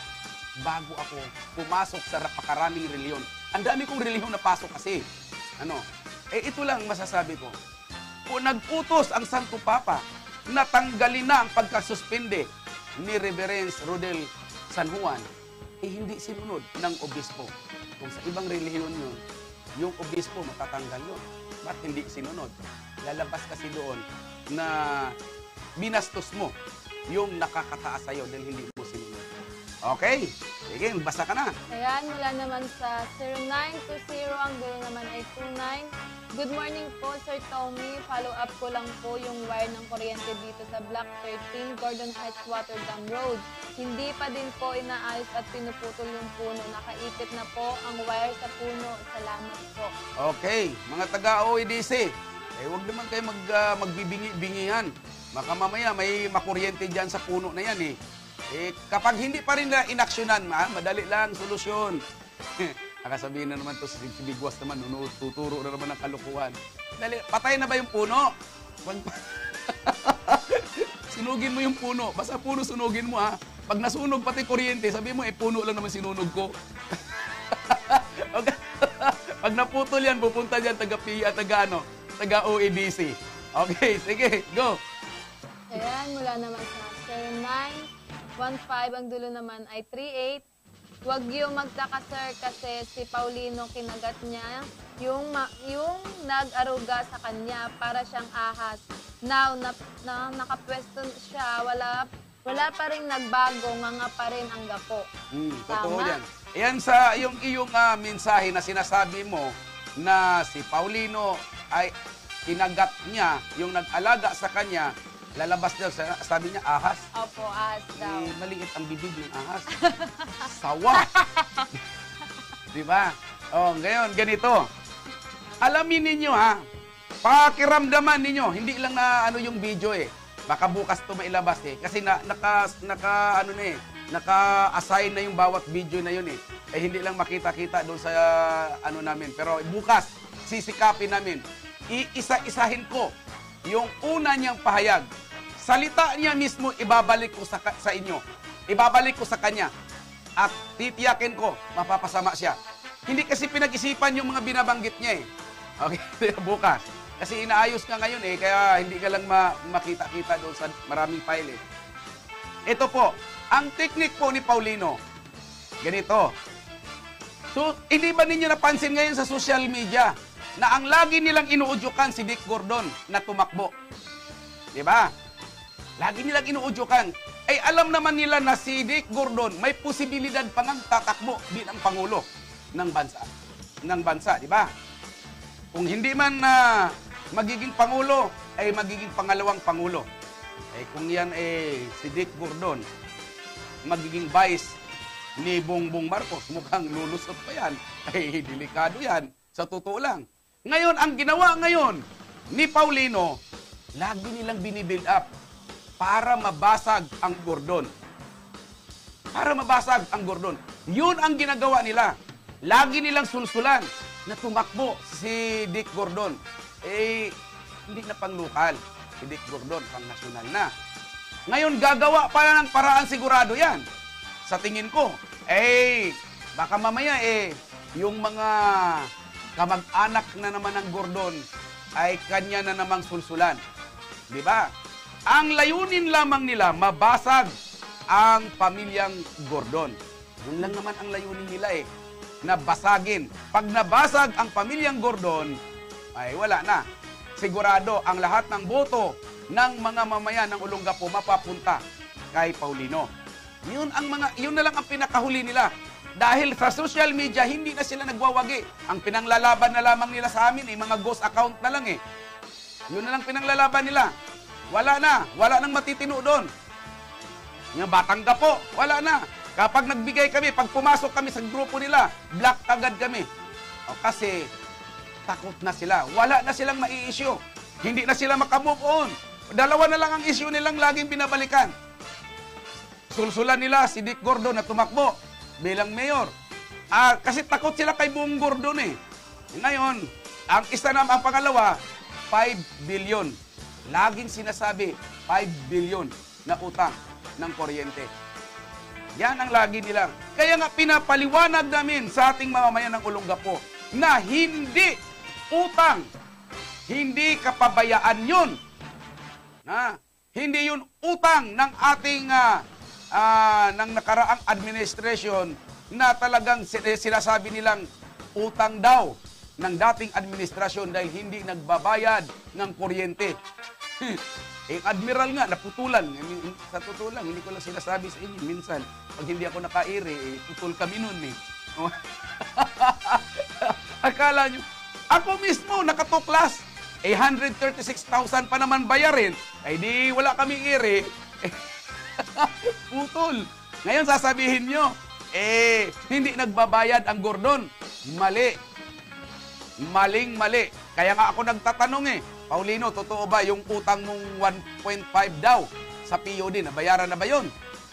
Bago ako pumasok sa napakaraming reliyon. Ang dami kong reliyon na pasok kasi. Ito lang masasabi ko. Kung nag-utos ang Santo Papa, natanggalin na ang pagkasuspende ni Reverend Rodel San Juan, hindi sinunod ng obispo. Kung sa ibang reliyon yun, yung obispo matatanggal yun. Ba't hindi sinunod? Lalabas kasi doon na binastos mo yung nakakataas sa'yo dahil hindi mo sinunod. Okay. Sige, basa ka na. Ayan, mula naman sa 0920, ang dulo naman ay 29. Good morning po, Sir Tommy. Follow up ko lang po yung wire ng kuryente dito sa Block 13, Gordon Heights, Waterdam Road. Hindi pa din po inaayos at pinuputol yung puno. Nakaipit na po ang wire sa puno. Salamat po. Okay, mga taga-OEDC, huwag naman kayo magbibingi-bingihan. Baka mamaya may makuryente dyan sa puno na yan kapag hindi pa rin na inaksyonan, madali lang, solusyon. Nakasabihin na naman to si Bigwas naman, tuturo na naman ng kalukuhan. Dali, patay na ba yung puno? Sunugin mo yung puno. Basta puno sunugin mo, ha. Pag nasunog pati kuryente, sabi mo, puno lang naman sinunog ko. Okay. Pag naputol yan, pupunta dyan, taga-PIA, taga-OEDC. Okay, sige, go. Ayan, mula naman sa 0915, ang dulo naman ay 38. Huwag yung magtaka, sir, kasi si Paulino kinagat niya yung nag-aruga sa kanya para siyang ahas. Now, nakapwesto siya, wala pa rin nagbago, nga pa rin ang gapo. Totoo yan. Ayan sa iyong mensahe na sinasabi mo na si Paulino ay kinagat niya, yung nag-alaga sa kanya, lalabas daw, sabi niya, ahas. Opo, ahas daw. Maliit ang bibig ng ahas. Sawa. Diba? Ngayon, ganito. Alamin ninyo, ha? Pakiramdaman ninyo. Hindi lang na yung video, Baka bukas to mailabas, Kasi naka-assign na yung bawat video na yun, hindi lang makita-kita doon sa namin. Pero bukas, sisikapin namin. Iisa-isahin ko yung una niyang pahayag. Salita niya mismo, ibabalik ko sa inyo. Ibabalik ko sa kanya. At titiyakin ko, mapapasama siya. Hindi kasi pinag-isipan yung mga binabanggit niya, Okay, bukas. Kasi inaayos ka ngayon, kaya hindi ka lang makita-kita doon sa maraming file, Ito po, ang technique po ni Paulino. Ganito. So, hindi ba ninyo napansin ngayon sa social media na ang lagi nilang inuudyukan si Dick Gordon na tumakbo? Diba? Lagi nilang inuudyukan. Alam naman nila na si Dick Gordon may posibilidad pa ngang tatakbo bilang Pangulo ng bansa. Diba? Kung hindi man magiging Pangulo, ay magiging pangalawang Pangulo. Kung yan si Dick Gordon, magiging Vice ni Bongbong Marcos. Mukhang lulusot pa yan. Ay, delikado yan. Sa totoo lang. Ngayon, ang ginawa ngayon ni Paulino, lagi nilang binibuild up para mabasag ang Gordon. Para mabasag ang Gordon. Yun ang ginagawa nila. Lagi nilang sulsulan na tumakbo si Dick Gordon. Eh, hindi na pang lokal. Si Dick Gordon, pang nasyonal na. Ngayon, gagawa pa ng paraan sigurado yan. Sa tingin ko, baka mamaya yung mga kamag-anak na naman ng Gordon ay kanya na namang sulsulan. Di ba? Ang layunin lamang nila, mabasag ang pamilyang Gordon. Yun lang naman ang layunin nila nabasagin. Pag nabasag ang pamilyang Gordon, ay wala na. Sigurado ang lahat ng boto ng mga mamayan ng Olongapo mapapunta kay Paulino. Yun na lang ang pinakahuli nila. Dahil sa social media, hindi na sila nagwawagi. Ang pinanglalaban na lamang nila sa amin, mga ghost account na lang Yun na lang pinanglalaban nila. Wala nang matitino doon. Yung Batangapo, wala na. Kapag nagbigay kami, pag pumasok kami sa grupo nila, block agad kami. Kasi takot na sila. Wala na silang mai-issue. Hindi na sila makamove on. Dalawa na lang ang issue nilang laging binabalikan. Sulsulan nila si Dick Gordon na tumakbo bilang mayor. Kasi takot sila kay Bong Gordon Ngayon, ang isa naman, ang pangalawa, 5 billion. Laging sinasabi, 5 billion na utang ng kuryente. Yan ang lagi nila. Kaya nga pinapaliwanag namin sa ating mamamayan ng Olongapo na hindi utang, hindi kapabayaan yun. Hindi yun utang ng ating ng nakaraang administration na talagang sinasabi nilang utang daw ng dating administrasyon dahil hindi nagbabayad ng kuryente. Admiral nga, naputulan. Sa totoo lang, hindi ko lang sinasabi sa inyo. Minsan, pag hindi ako nakairi, putol kami nun Akala nyo, ako mismo nakatuklas. 136,000 pa naman bayarin. Ay di, wala kaming iri. Putol. Ngayon sasabihin nyo, hindi nagbabayad ang Gordon. Mali. Maling-mali. Kaya nga ako nagtatanong Paulino, totoo ba yung utang mong 1.5 daw sa POD? Nabayaran na ba yun?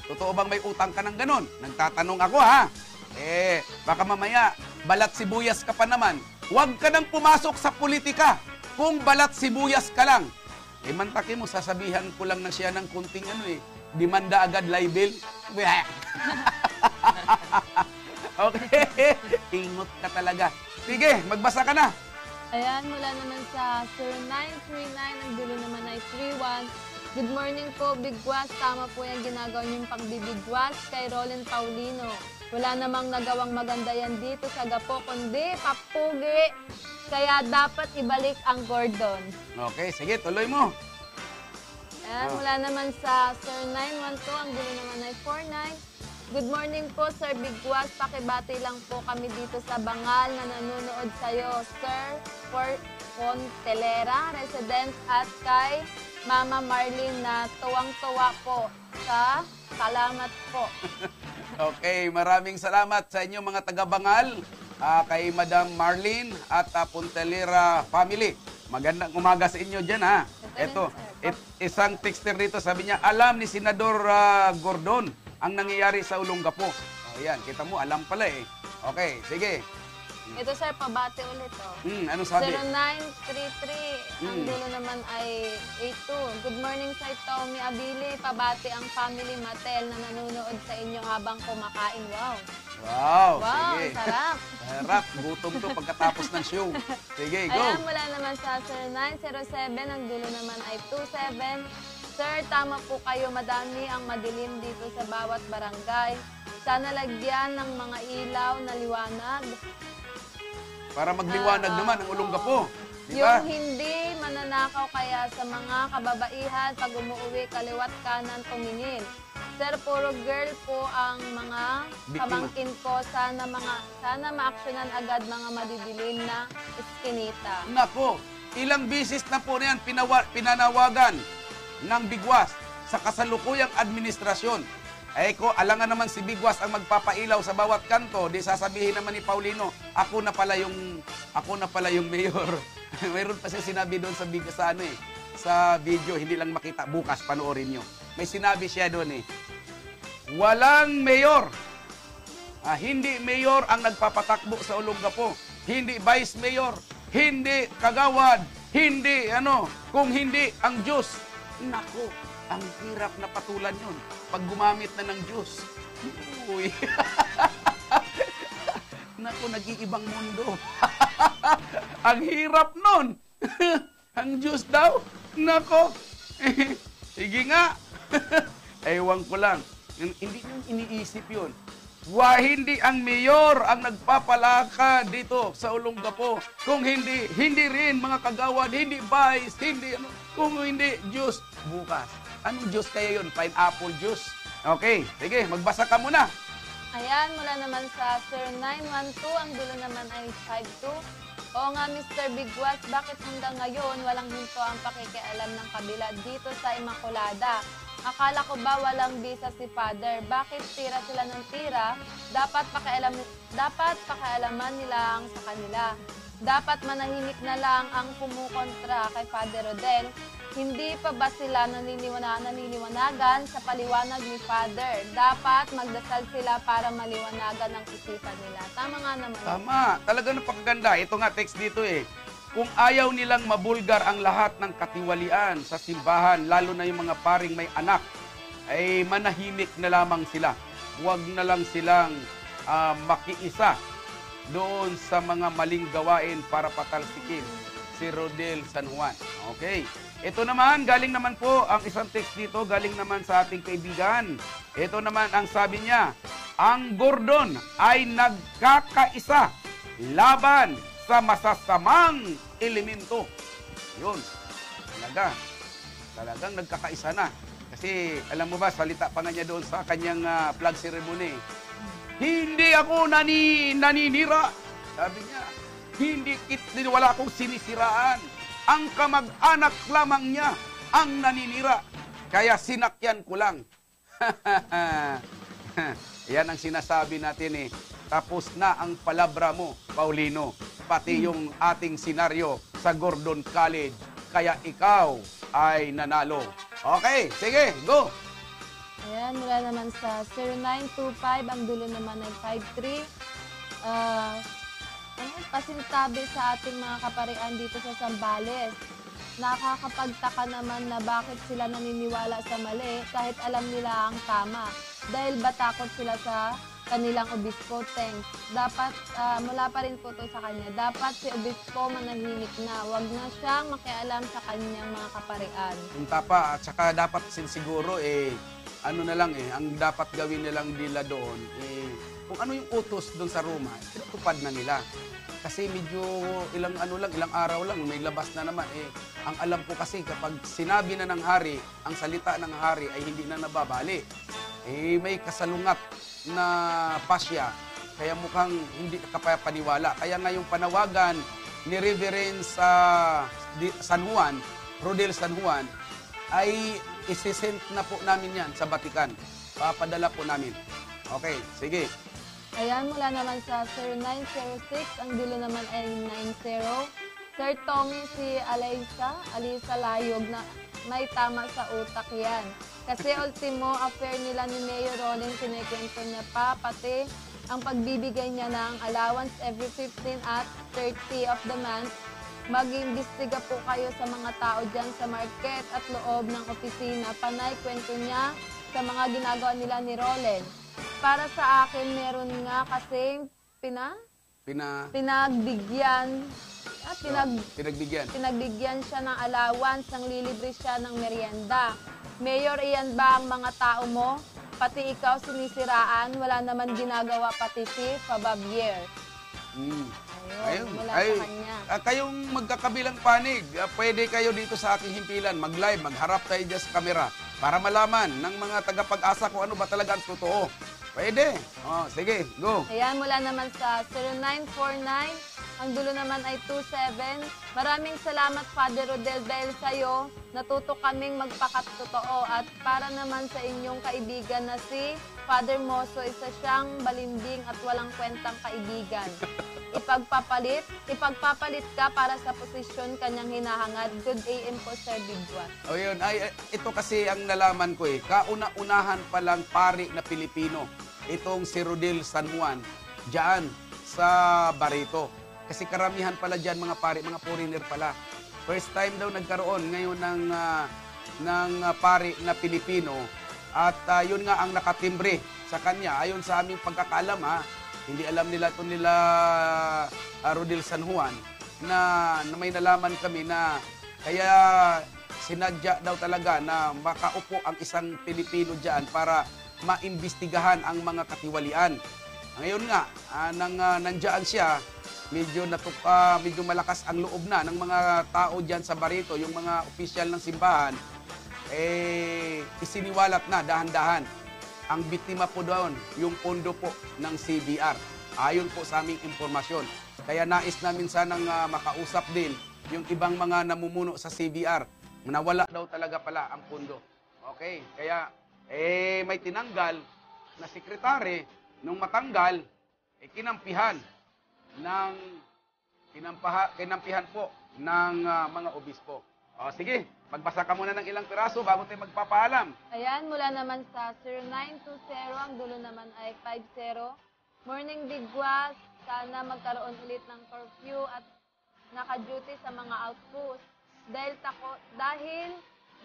Totoo bang may utang ka ng ganon? Nagtatanong ako baka mamaya balat sibuyas ka pa naman. Huwag ka nang pumasok sa politika kung balat sibuyas ka lang. Mantaki mo, sasabihan ko lang na siya ng kunting demanda agad libel. Okay, ingot ka talaga. Sige, magbasa ka na. Ayan, mula naman sa Sir 939, ang dulo naman ay 31. Good morning po, Bigwas. Tama po yung ginagawa niyong pagbibigwas kay Roland Paulino. Wala namang nagawang maganda yan dito sa Gapo, kundi papugi. Kaya dapat ibalik ang Gordon. Okay, sige, tuloy mo. Ayan, mula naman sa Sir 912, ang dulo naman ay 49. Good morning po, Sir Bigwas. Pakibati lang po kami dito sa Bangal na nanonood sa'yo, Sir Fontelera, resident, at kay Mama Marlene na tuwang-tuwa po sa salamat po. Okay, maraming salamat sa inyo mga taga-Bangal, kay Madam Marlene at Fontelera family. Magandang umaga sa inyo dyan Ito, isang texter dito, sabi niya, alam ni Senador Gordon ang nangyayari sa Olongapo. Ayan, kita mo, alam pala Okay, sige. Ito sir, pabati ulit ano sabi? 0933, ang dulo naman ay 82. Good morning Sir Tommy Abili, pabati ang family Matel na nanonood sa inyo habang kumakain. Wow, sige. Sarap. Sarap, gutom to pagkatapos ng show. Sige, go. Ayan, mula naman sa Sir 907, ang dulo naman ay 27. Sir, tama po kayo, madami ang madilim dito sa bawat barangay. Sana lagyan ng mga ilaw na liwanag. Para magliwanag naman ang Olongapo. Diba? Yung hindi mananakaw kaya sa mga kababaihan pag umuwi kaliwat kanan tumingin. Sir, puro girl po ang mga pamangkin ko. Sana maaksyonan agad mga madidilim na iskinita. Nako, ilang bisis na po na yan pinanawagan ng Bigwas sa kasalukuyang administrasyon Ay ko, alangan naman si Bigwas ang magpapailaw sa bawat kanto. Di sasabihin naman ni Paulino, ako na pala yung mayor. Mayroon pa siya sinabi doon sa video, hindi lang makita. Bukas, panoorin nyo. May sinabi siya doon walang mayor. Hindi mayor ang nagpapatakbo sa Olongapo. Hindi vice mayor. Hindi kagawad. Hindi kung hindi ang Diyos. Naku, ang hirap na patulan yun pag gumamit na ng Diyos. Uy. Naku, nag-iibang mundo. Ang hirap nun. Ang Diyos daw. Naku. Sige nga. Ewan ko lang. Hindi nyo iniisip yun. Hindi ang mayor ang nagpapalakad dito sa Olongapo. Kung hindi rin mga kagawad, hindi vice, kung hindi Diyos. Bukas. Anong Diyos kaya yun? Pineapple juice? Okay, sige, magbasa ka muna. Ayan, mula naman sa Sir 912, ang dulo naman ay 52. Oo nga, Mr. Bigwas, bakit hanggang ngayon walang hinto ang pakikialam ng kabila dito sa Immaculada? Akala ko ba walang bisa si Father? Bakit tira sila ng tira? Dapat pakialaman nila ang sa kanila. Dapat manahimik na lang ang kumukontra kay Father Rodel. Hindi pa ba sila naniniwanagan sa paliwanag ni Father? Dapat magdasal sila para maliwanagan ang isipan nila. Tama nga naman. Tama. Talaga napakaganda. Ito nga text dito Kung ayaw nilang mabulgar ang lahat ng katiwalian sa simbahan, lalo na yung mga paring may anak, ay manahimik na lamang sila. Huwag na lang silang makiisa doon sa mga maling gawain para patalsikin si Rodel San Juan. Okay. Ito naman, galing naman po, ang isang text dito, galing naman sa ating kaibigan. Ito naman ang sabi niya, ang Gordon ay nagkakaisa laban sa masasamang elemento. Yun. Talagang nagkakaisa na. Kasi, alam mo ba, salita pa nga niya doon sa kanyang flag ceremony. Hindi ako naninira. Sabi niya, wala akong sinisiraan. Ang kamag-anak lamang niya ang naninira. Kaya sinakyan ko lang. Yan ang sinasabi natin Tapos na ang palabra mo, Paulino. Pati yung ating senaryo sa Gordon College. Kaya ikaw ay nanalo. Okay, sige, go! Ayan, mula naman sa 0925, ang dulo naman ay 53. Pasintabi sa ating mga kaparian dito sa Zambales. Nakakapagtaka naman na bakit sila naniniwala sa mali kahit alam nila ang tama. Dahil ba takot sila sa kanilang obispo? Thanks. Dapat, mula pa rin po to sa kanya, dapat si obispo manahimik na. Huwag na siyang makialam sa kanyang mga kaparian. Yung tapa, at saka dapat siguro, ang dapat gawin nilang nila doon, kung ano yung utos doon sa Roma, pinatupad na nila. Kasi medyo ilang araw lang, may labas na naman. Ang alam ko kasi kapag sinabi na ng hari, ang salita ng hari ay hindi na nababali. May kasalungat na pasya, kaya mukhang hindi kapapaniwala. Kaya nga yung panawagan ni Reverend San Juan, Rodel San Juan, ay isisend na po namin yan sa Vatican. Papadala po namin. Okay, sige. Ayan, mula naman sa Sir 906, ang dulo naman ay 90. Sir Tommy, si Alisa Layog, na may tama sa utak yan. Kasi ultimo, affair nila ni Mayor Rolling, kinikwento niya pa, pati ang pagbibigay niya ng allowance every 15 at 30 of the month. Mag-imbestiga po kayo sa mga tao dyan sa market at loob ng opisina. Panay kwento niya sa mga ginagawa nila ni Roland. Para sa akin, meron nga kasing pinagbigyan siya ng allowance, ng lilibre siya ng merienda. Mayor, iyan ba ang mga tao mo? Pati ikaw sinisiraan, wala naman ginagawa pati si Fababier. Ayun, mula sa kanya. Kayong magkakabilang panig, pwede kayo dito sa aking himpilan, mag-live, magharap tayo dyan sa kamera para malaman ng mga tagapag-asa kung ano ba talaga ang totoo. Pwede. Sige, go. Ayan, mula naman sa 0949, ang dulo naman ay 27. Maraming salamat, Father Rodel, dahil sa'yo natuto kaming magpakatotoo. At para naman sa inyong kaibigan na si Father Moso, isa siyang balimbing at walang kwentang kaibigan. Ipagpapalit ka para sa posisyon kanyang hinahangad. Good AM po, Sir Bigwas. O yun, ito kasi ang nalaman ko eh. Kauna-unahan palang pari na Pilipino. Itong si Rodel San Juan, dyan sa Barito. Kasi karamihan pala dyan mga pari, mga foreigner pala. First time daw nagkaroon ngayon ng pari na Pilipino. At yun nga ang nakatimbre sa kanya. Ayon sa aming pagkakaalam, hindi alam nila ito nila Rodel San Juan na may nalaman kami na kaya sinadya daw talaga na makaupo ang isang Pilipino dyan para maimbestigahan ang mga katiwalian. Ngayon nga, nandiyan siya, medyo malakas ang loob na ng mga tao dyan sa Barito, yung mga opisyal ng simbahan, isiniwalat na dahan-dahan. Ang biktima po doon, yung pondo po ng CBR. Ayon po sa aming informasyon. Kaya nais namin sanang makausap din yung ibang mga namumuno sa CBR. Nawala daw talaga pala ang pondo. Okay, kaya may tinanggal na sekretary, nung matanggal, kinampihan po ng mga obispo. O sige, magbasa ka muna ng ilang piraso bago tayo magpapaalam. Ayan, mula naman sa 0920, ang dulo naman ay 50. Morning Bigwas, sana magkaroon ulit ng curfew at naka-duty sa mga outpost. Dahil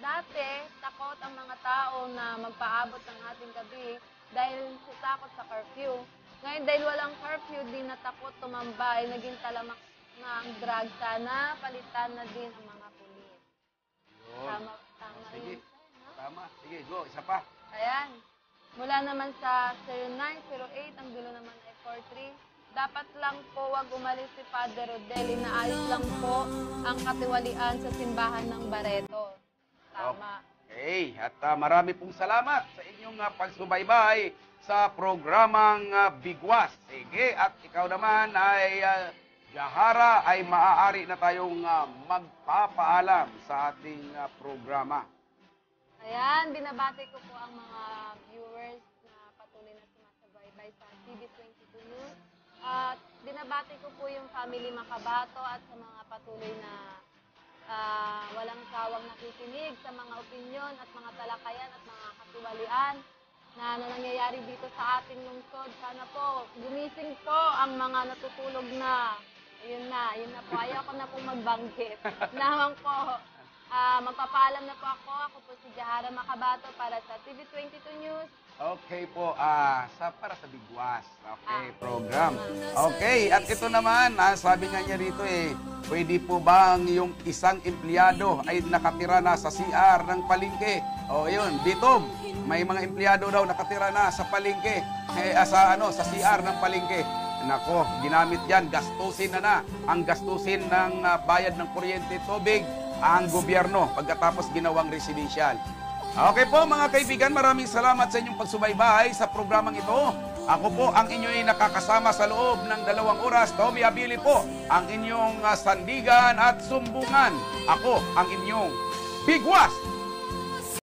dati, takot ang mga tao na magpaabot ng ating gabi dahil sa takot sa curfew. Ngayon, dahil walang curfew, di na takot tumambay, naging talamak na ang drug. Sana palitan na din ang mga pulis. Tama sige. rin. Tama. Sige, go. Isa pa. Ayan. Mula naman sa 0908, ang dulo naman ay 43. Dapat lang po wag umalis si Father Rodel. Inaayos lang po ang katiwalian sa simbahan ng Barreto. Tama. Okay. At marami pong salamat sa inyong pagsubaybay sa programang Bigwas. Sige. At ikaw naman ay Jahara ay maaari na tayong magpapaalam sa ating programa. Ayan. Binabati ko po ang mga viewers na patuloy na sumasabaybay sa TV22 News. At binabati ko po yung family Makabato at sa mga patuloy na walang sawang nakikinig sa mga opinyon at mga talakayan at mga katiwalian na nangyayari dito sa ating lungsod. Sana po, gumising po ang mga natutulog na. Yun na po. Ayaw ko na po magbanggit. Naman po, magpapaalam na po ako. Ako po si Jahara Makabato para sa TV22 News. Okay po, para sa Bigwas. Okay, program. Okay, at ito naman, sabi nga niya rito pwede po bang yung isang empleyado ay nakatira na sa CR ng palengke? O yun, Bitob, may mga empleyado daw nakatira na sa palengke, sa CR ng palengke. Nako, ginamit yan, gastusin na. Ang gastusin ng bayad ng kuryente, tubig, ang gobyerno pagkatapos ginawang residential. Okay po mga kaibigan, maraming salamat sa inyong pagsubaybay sa programang ito. Ako po ang inyong nakakasama sa loob ng 2 oras. Tommy Abili po ang inyong sandigan at sumbungan. Ako ang inyong Bigwas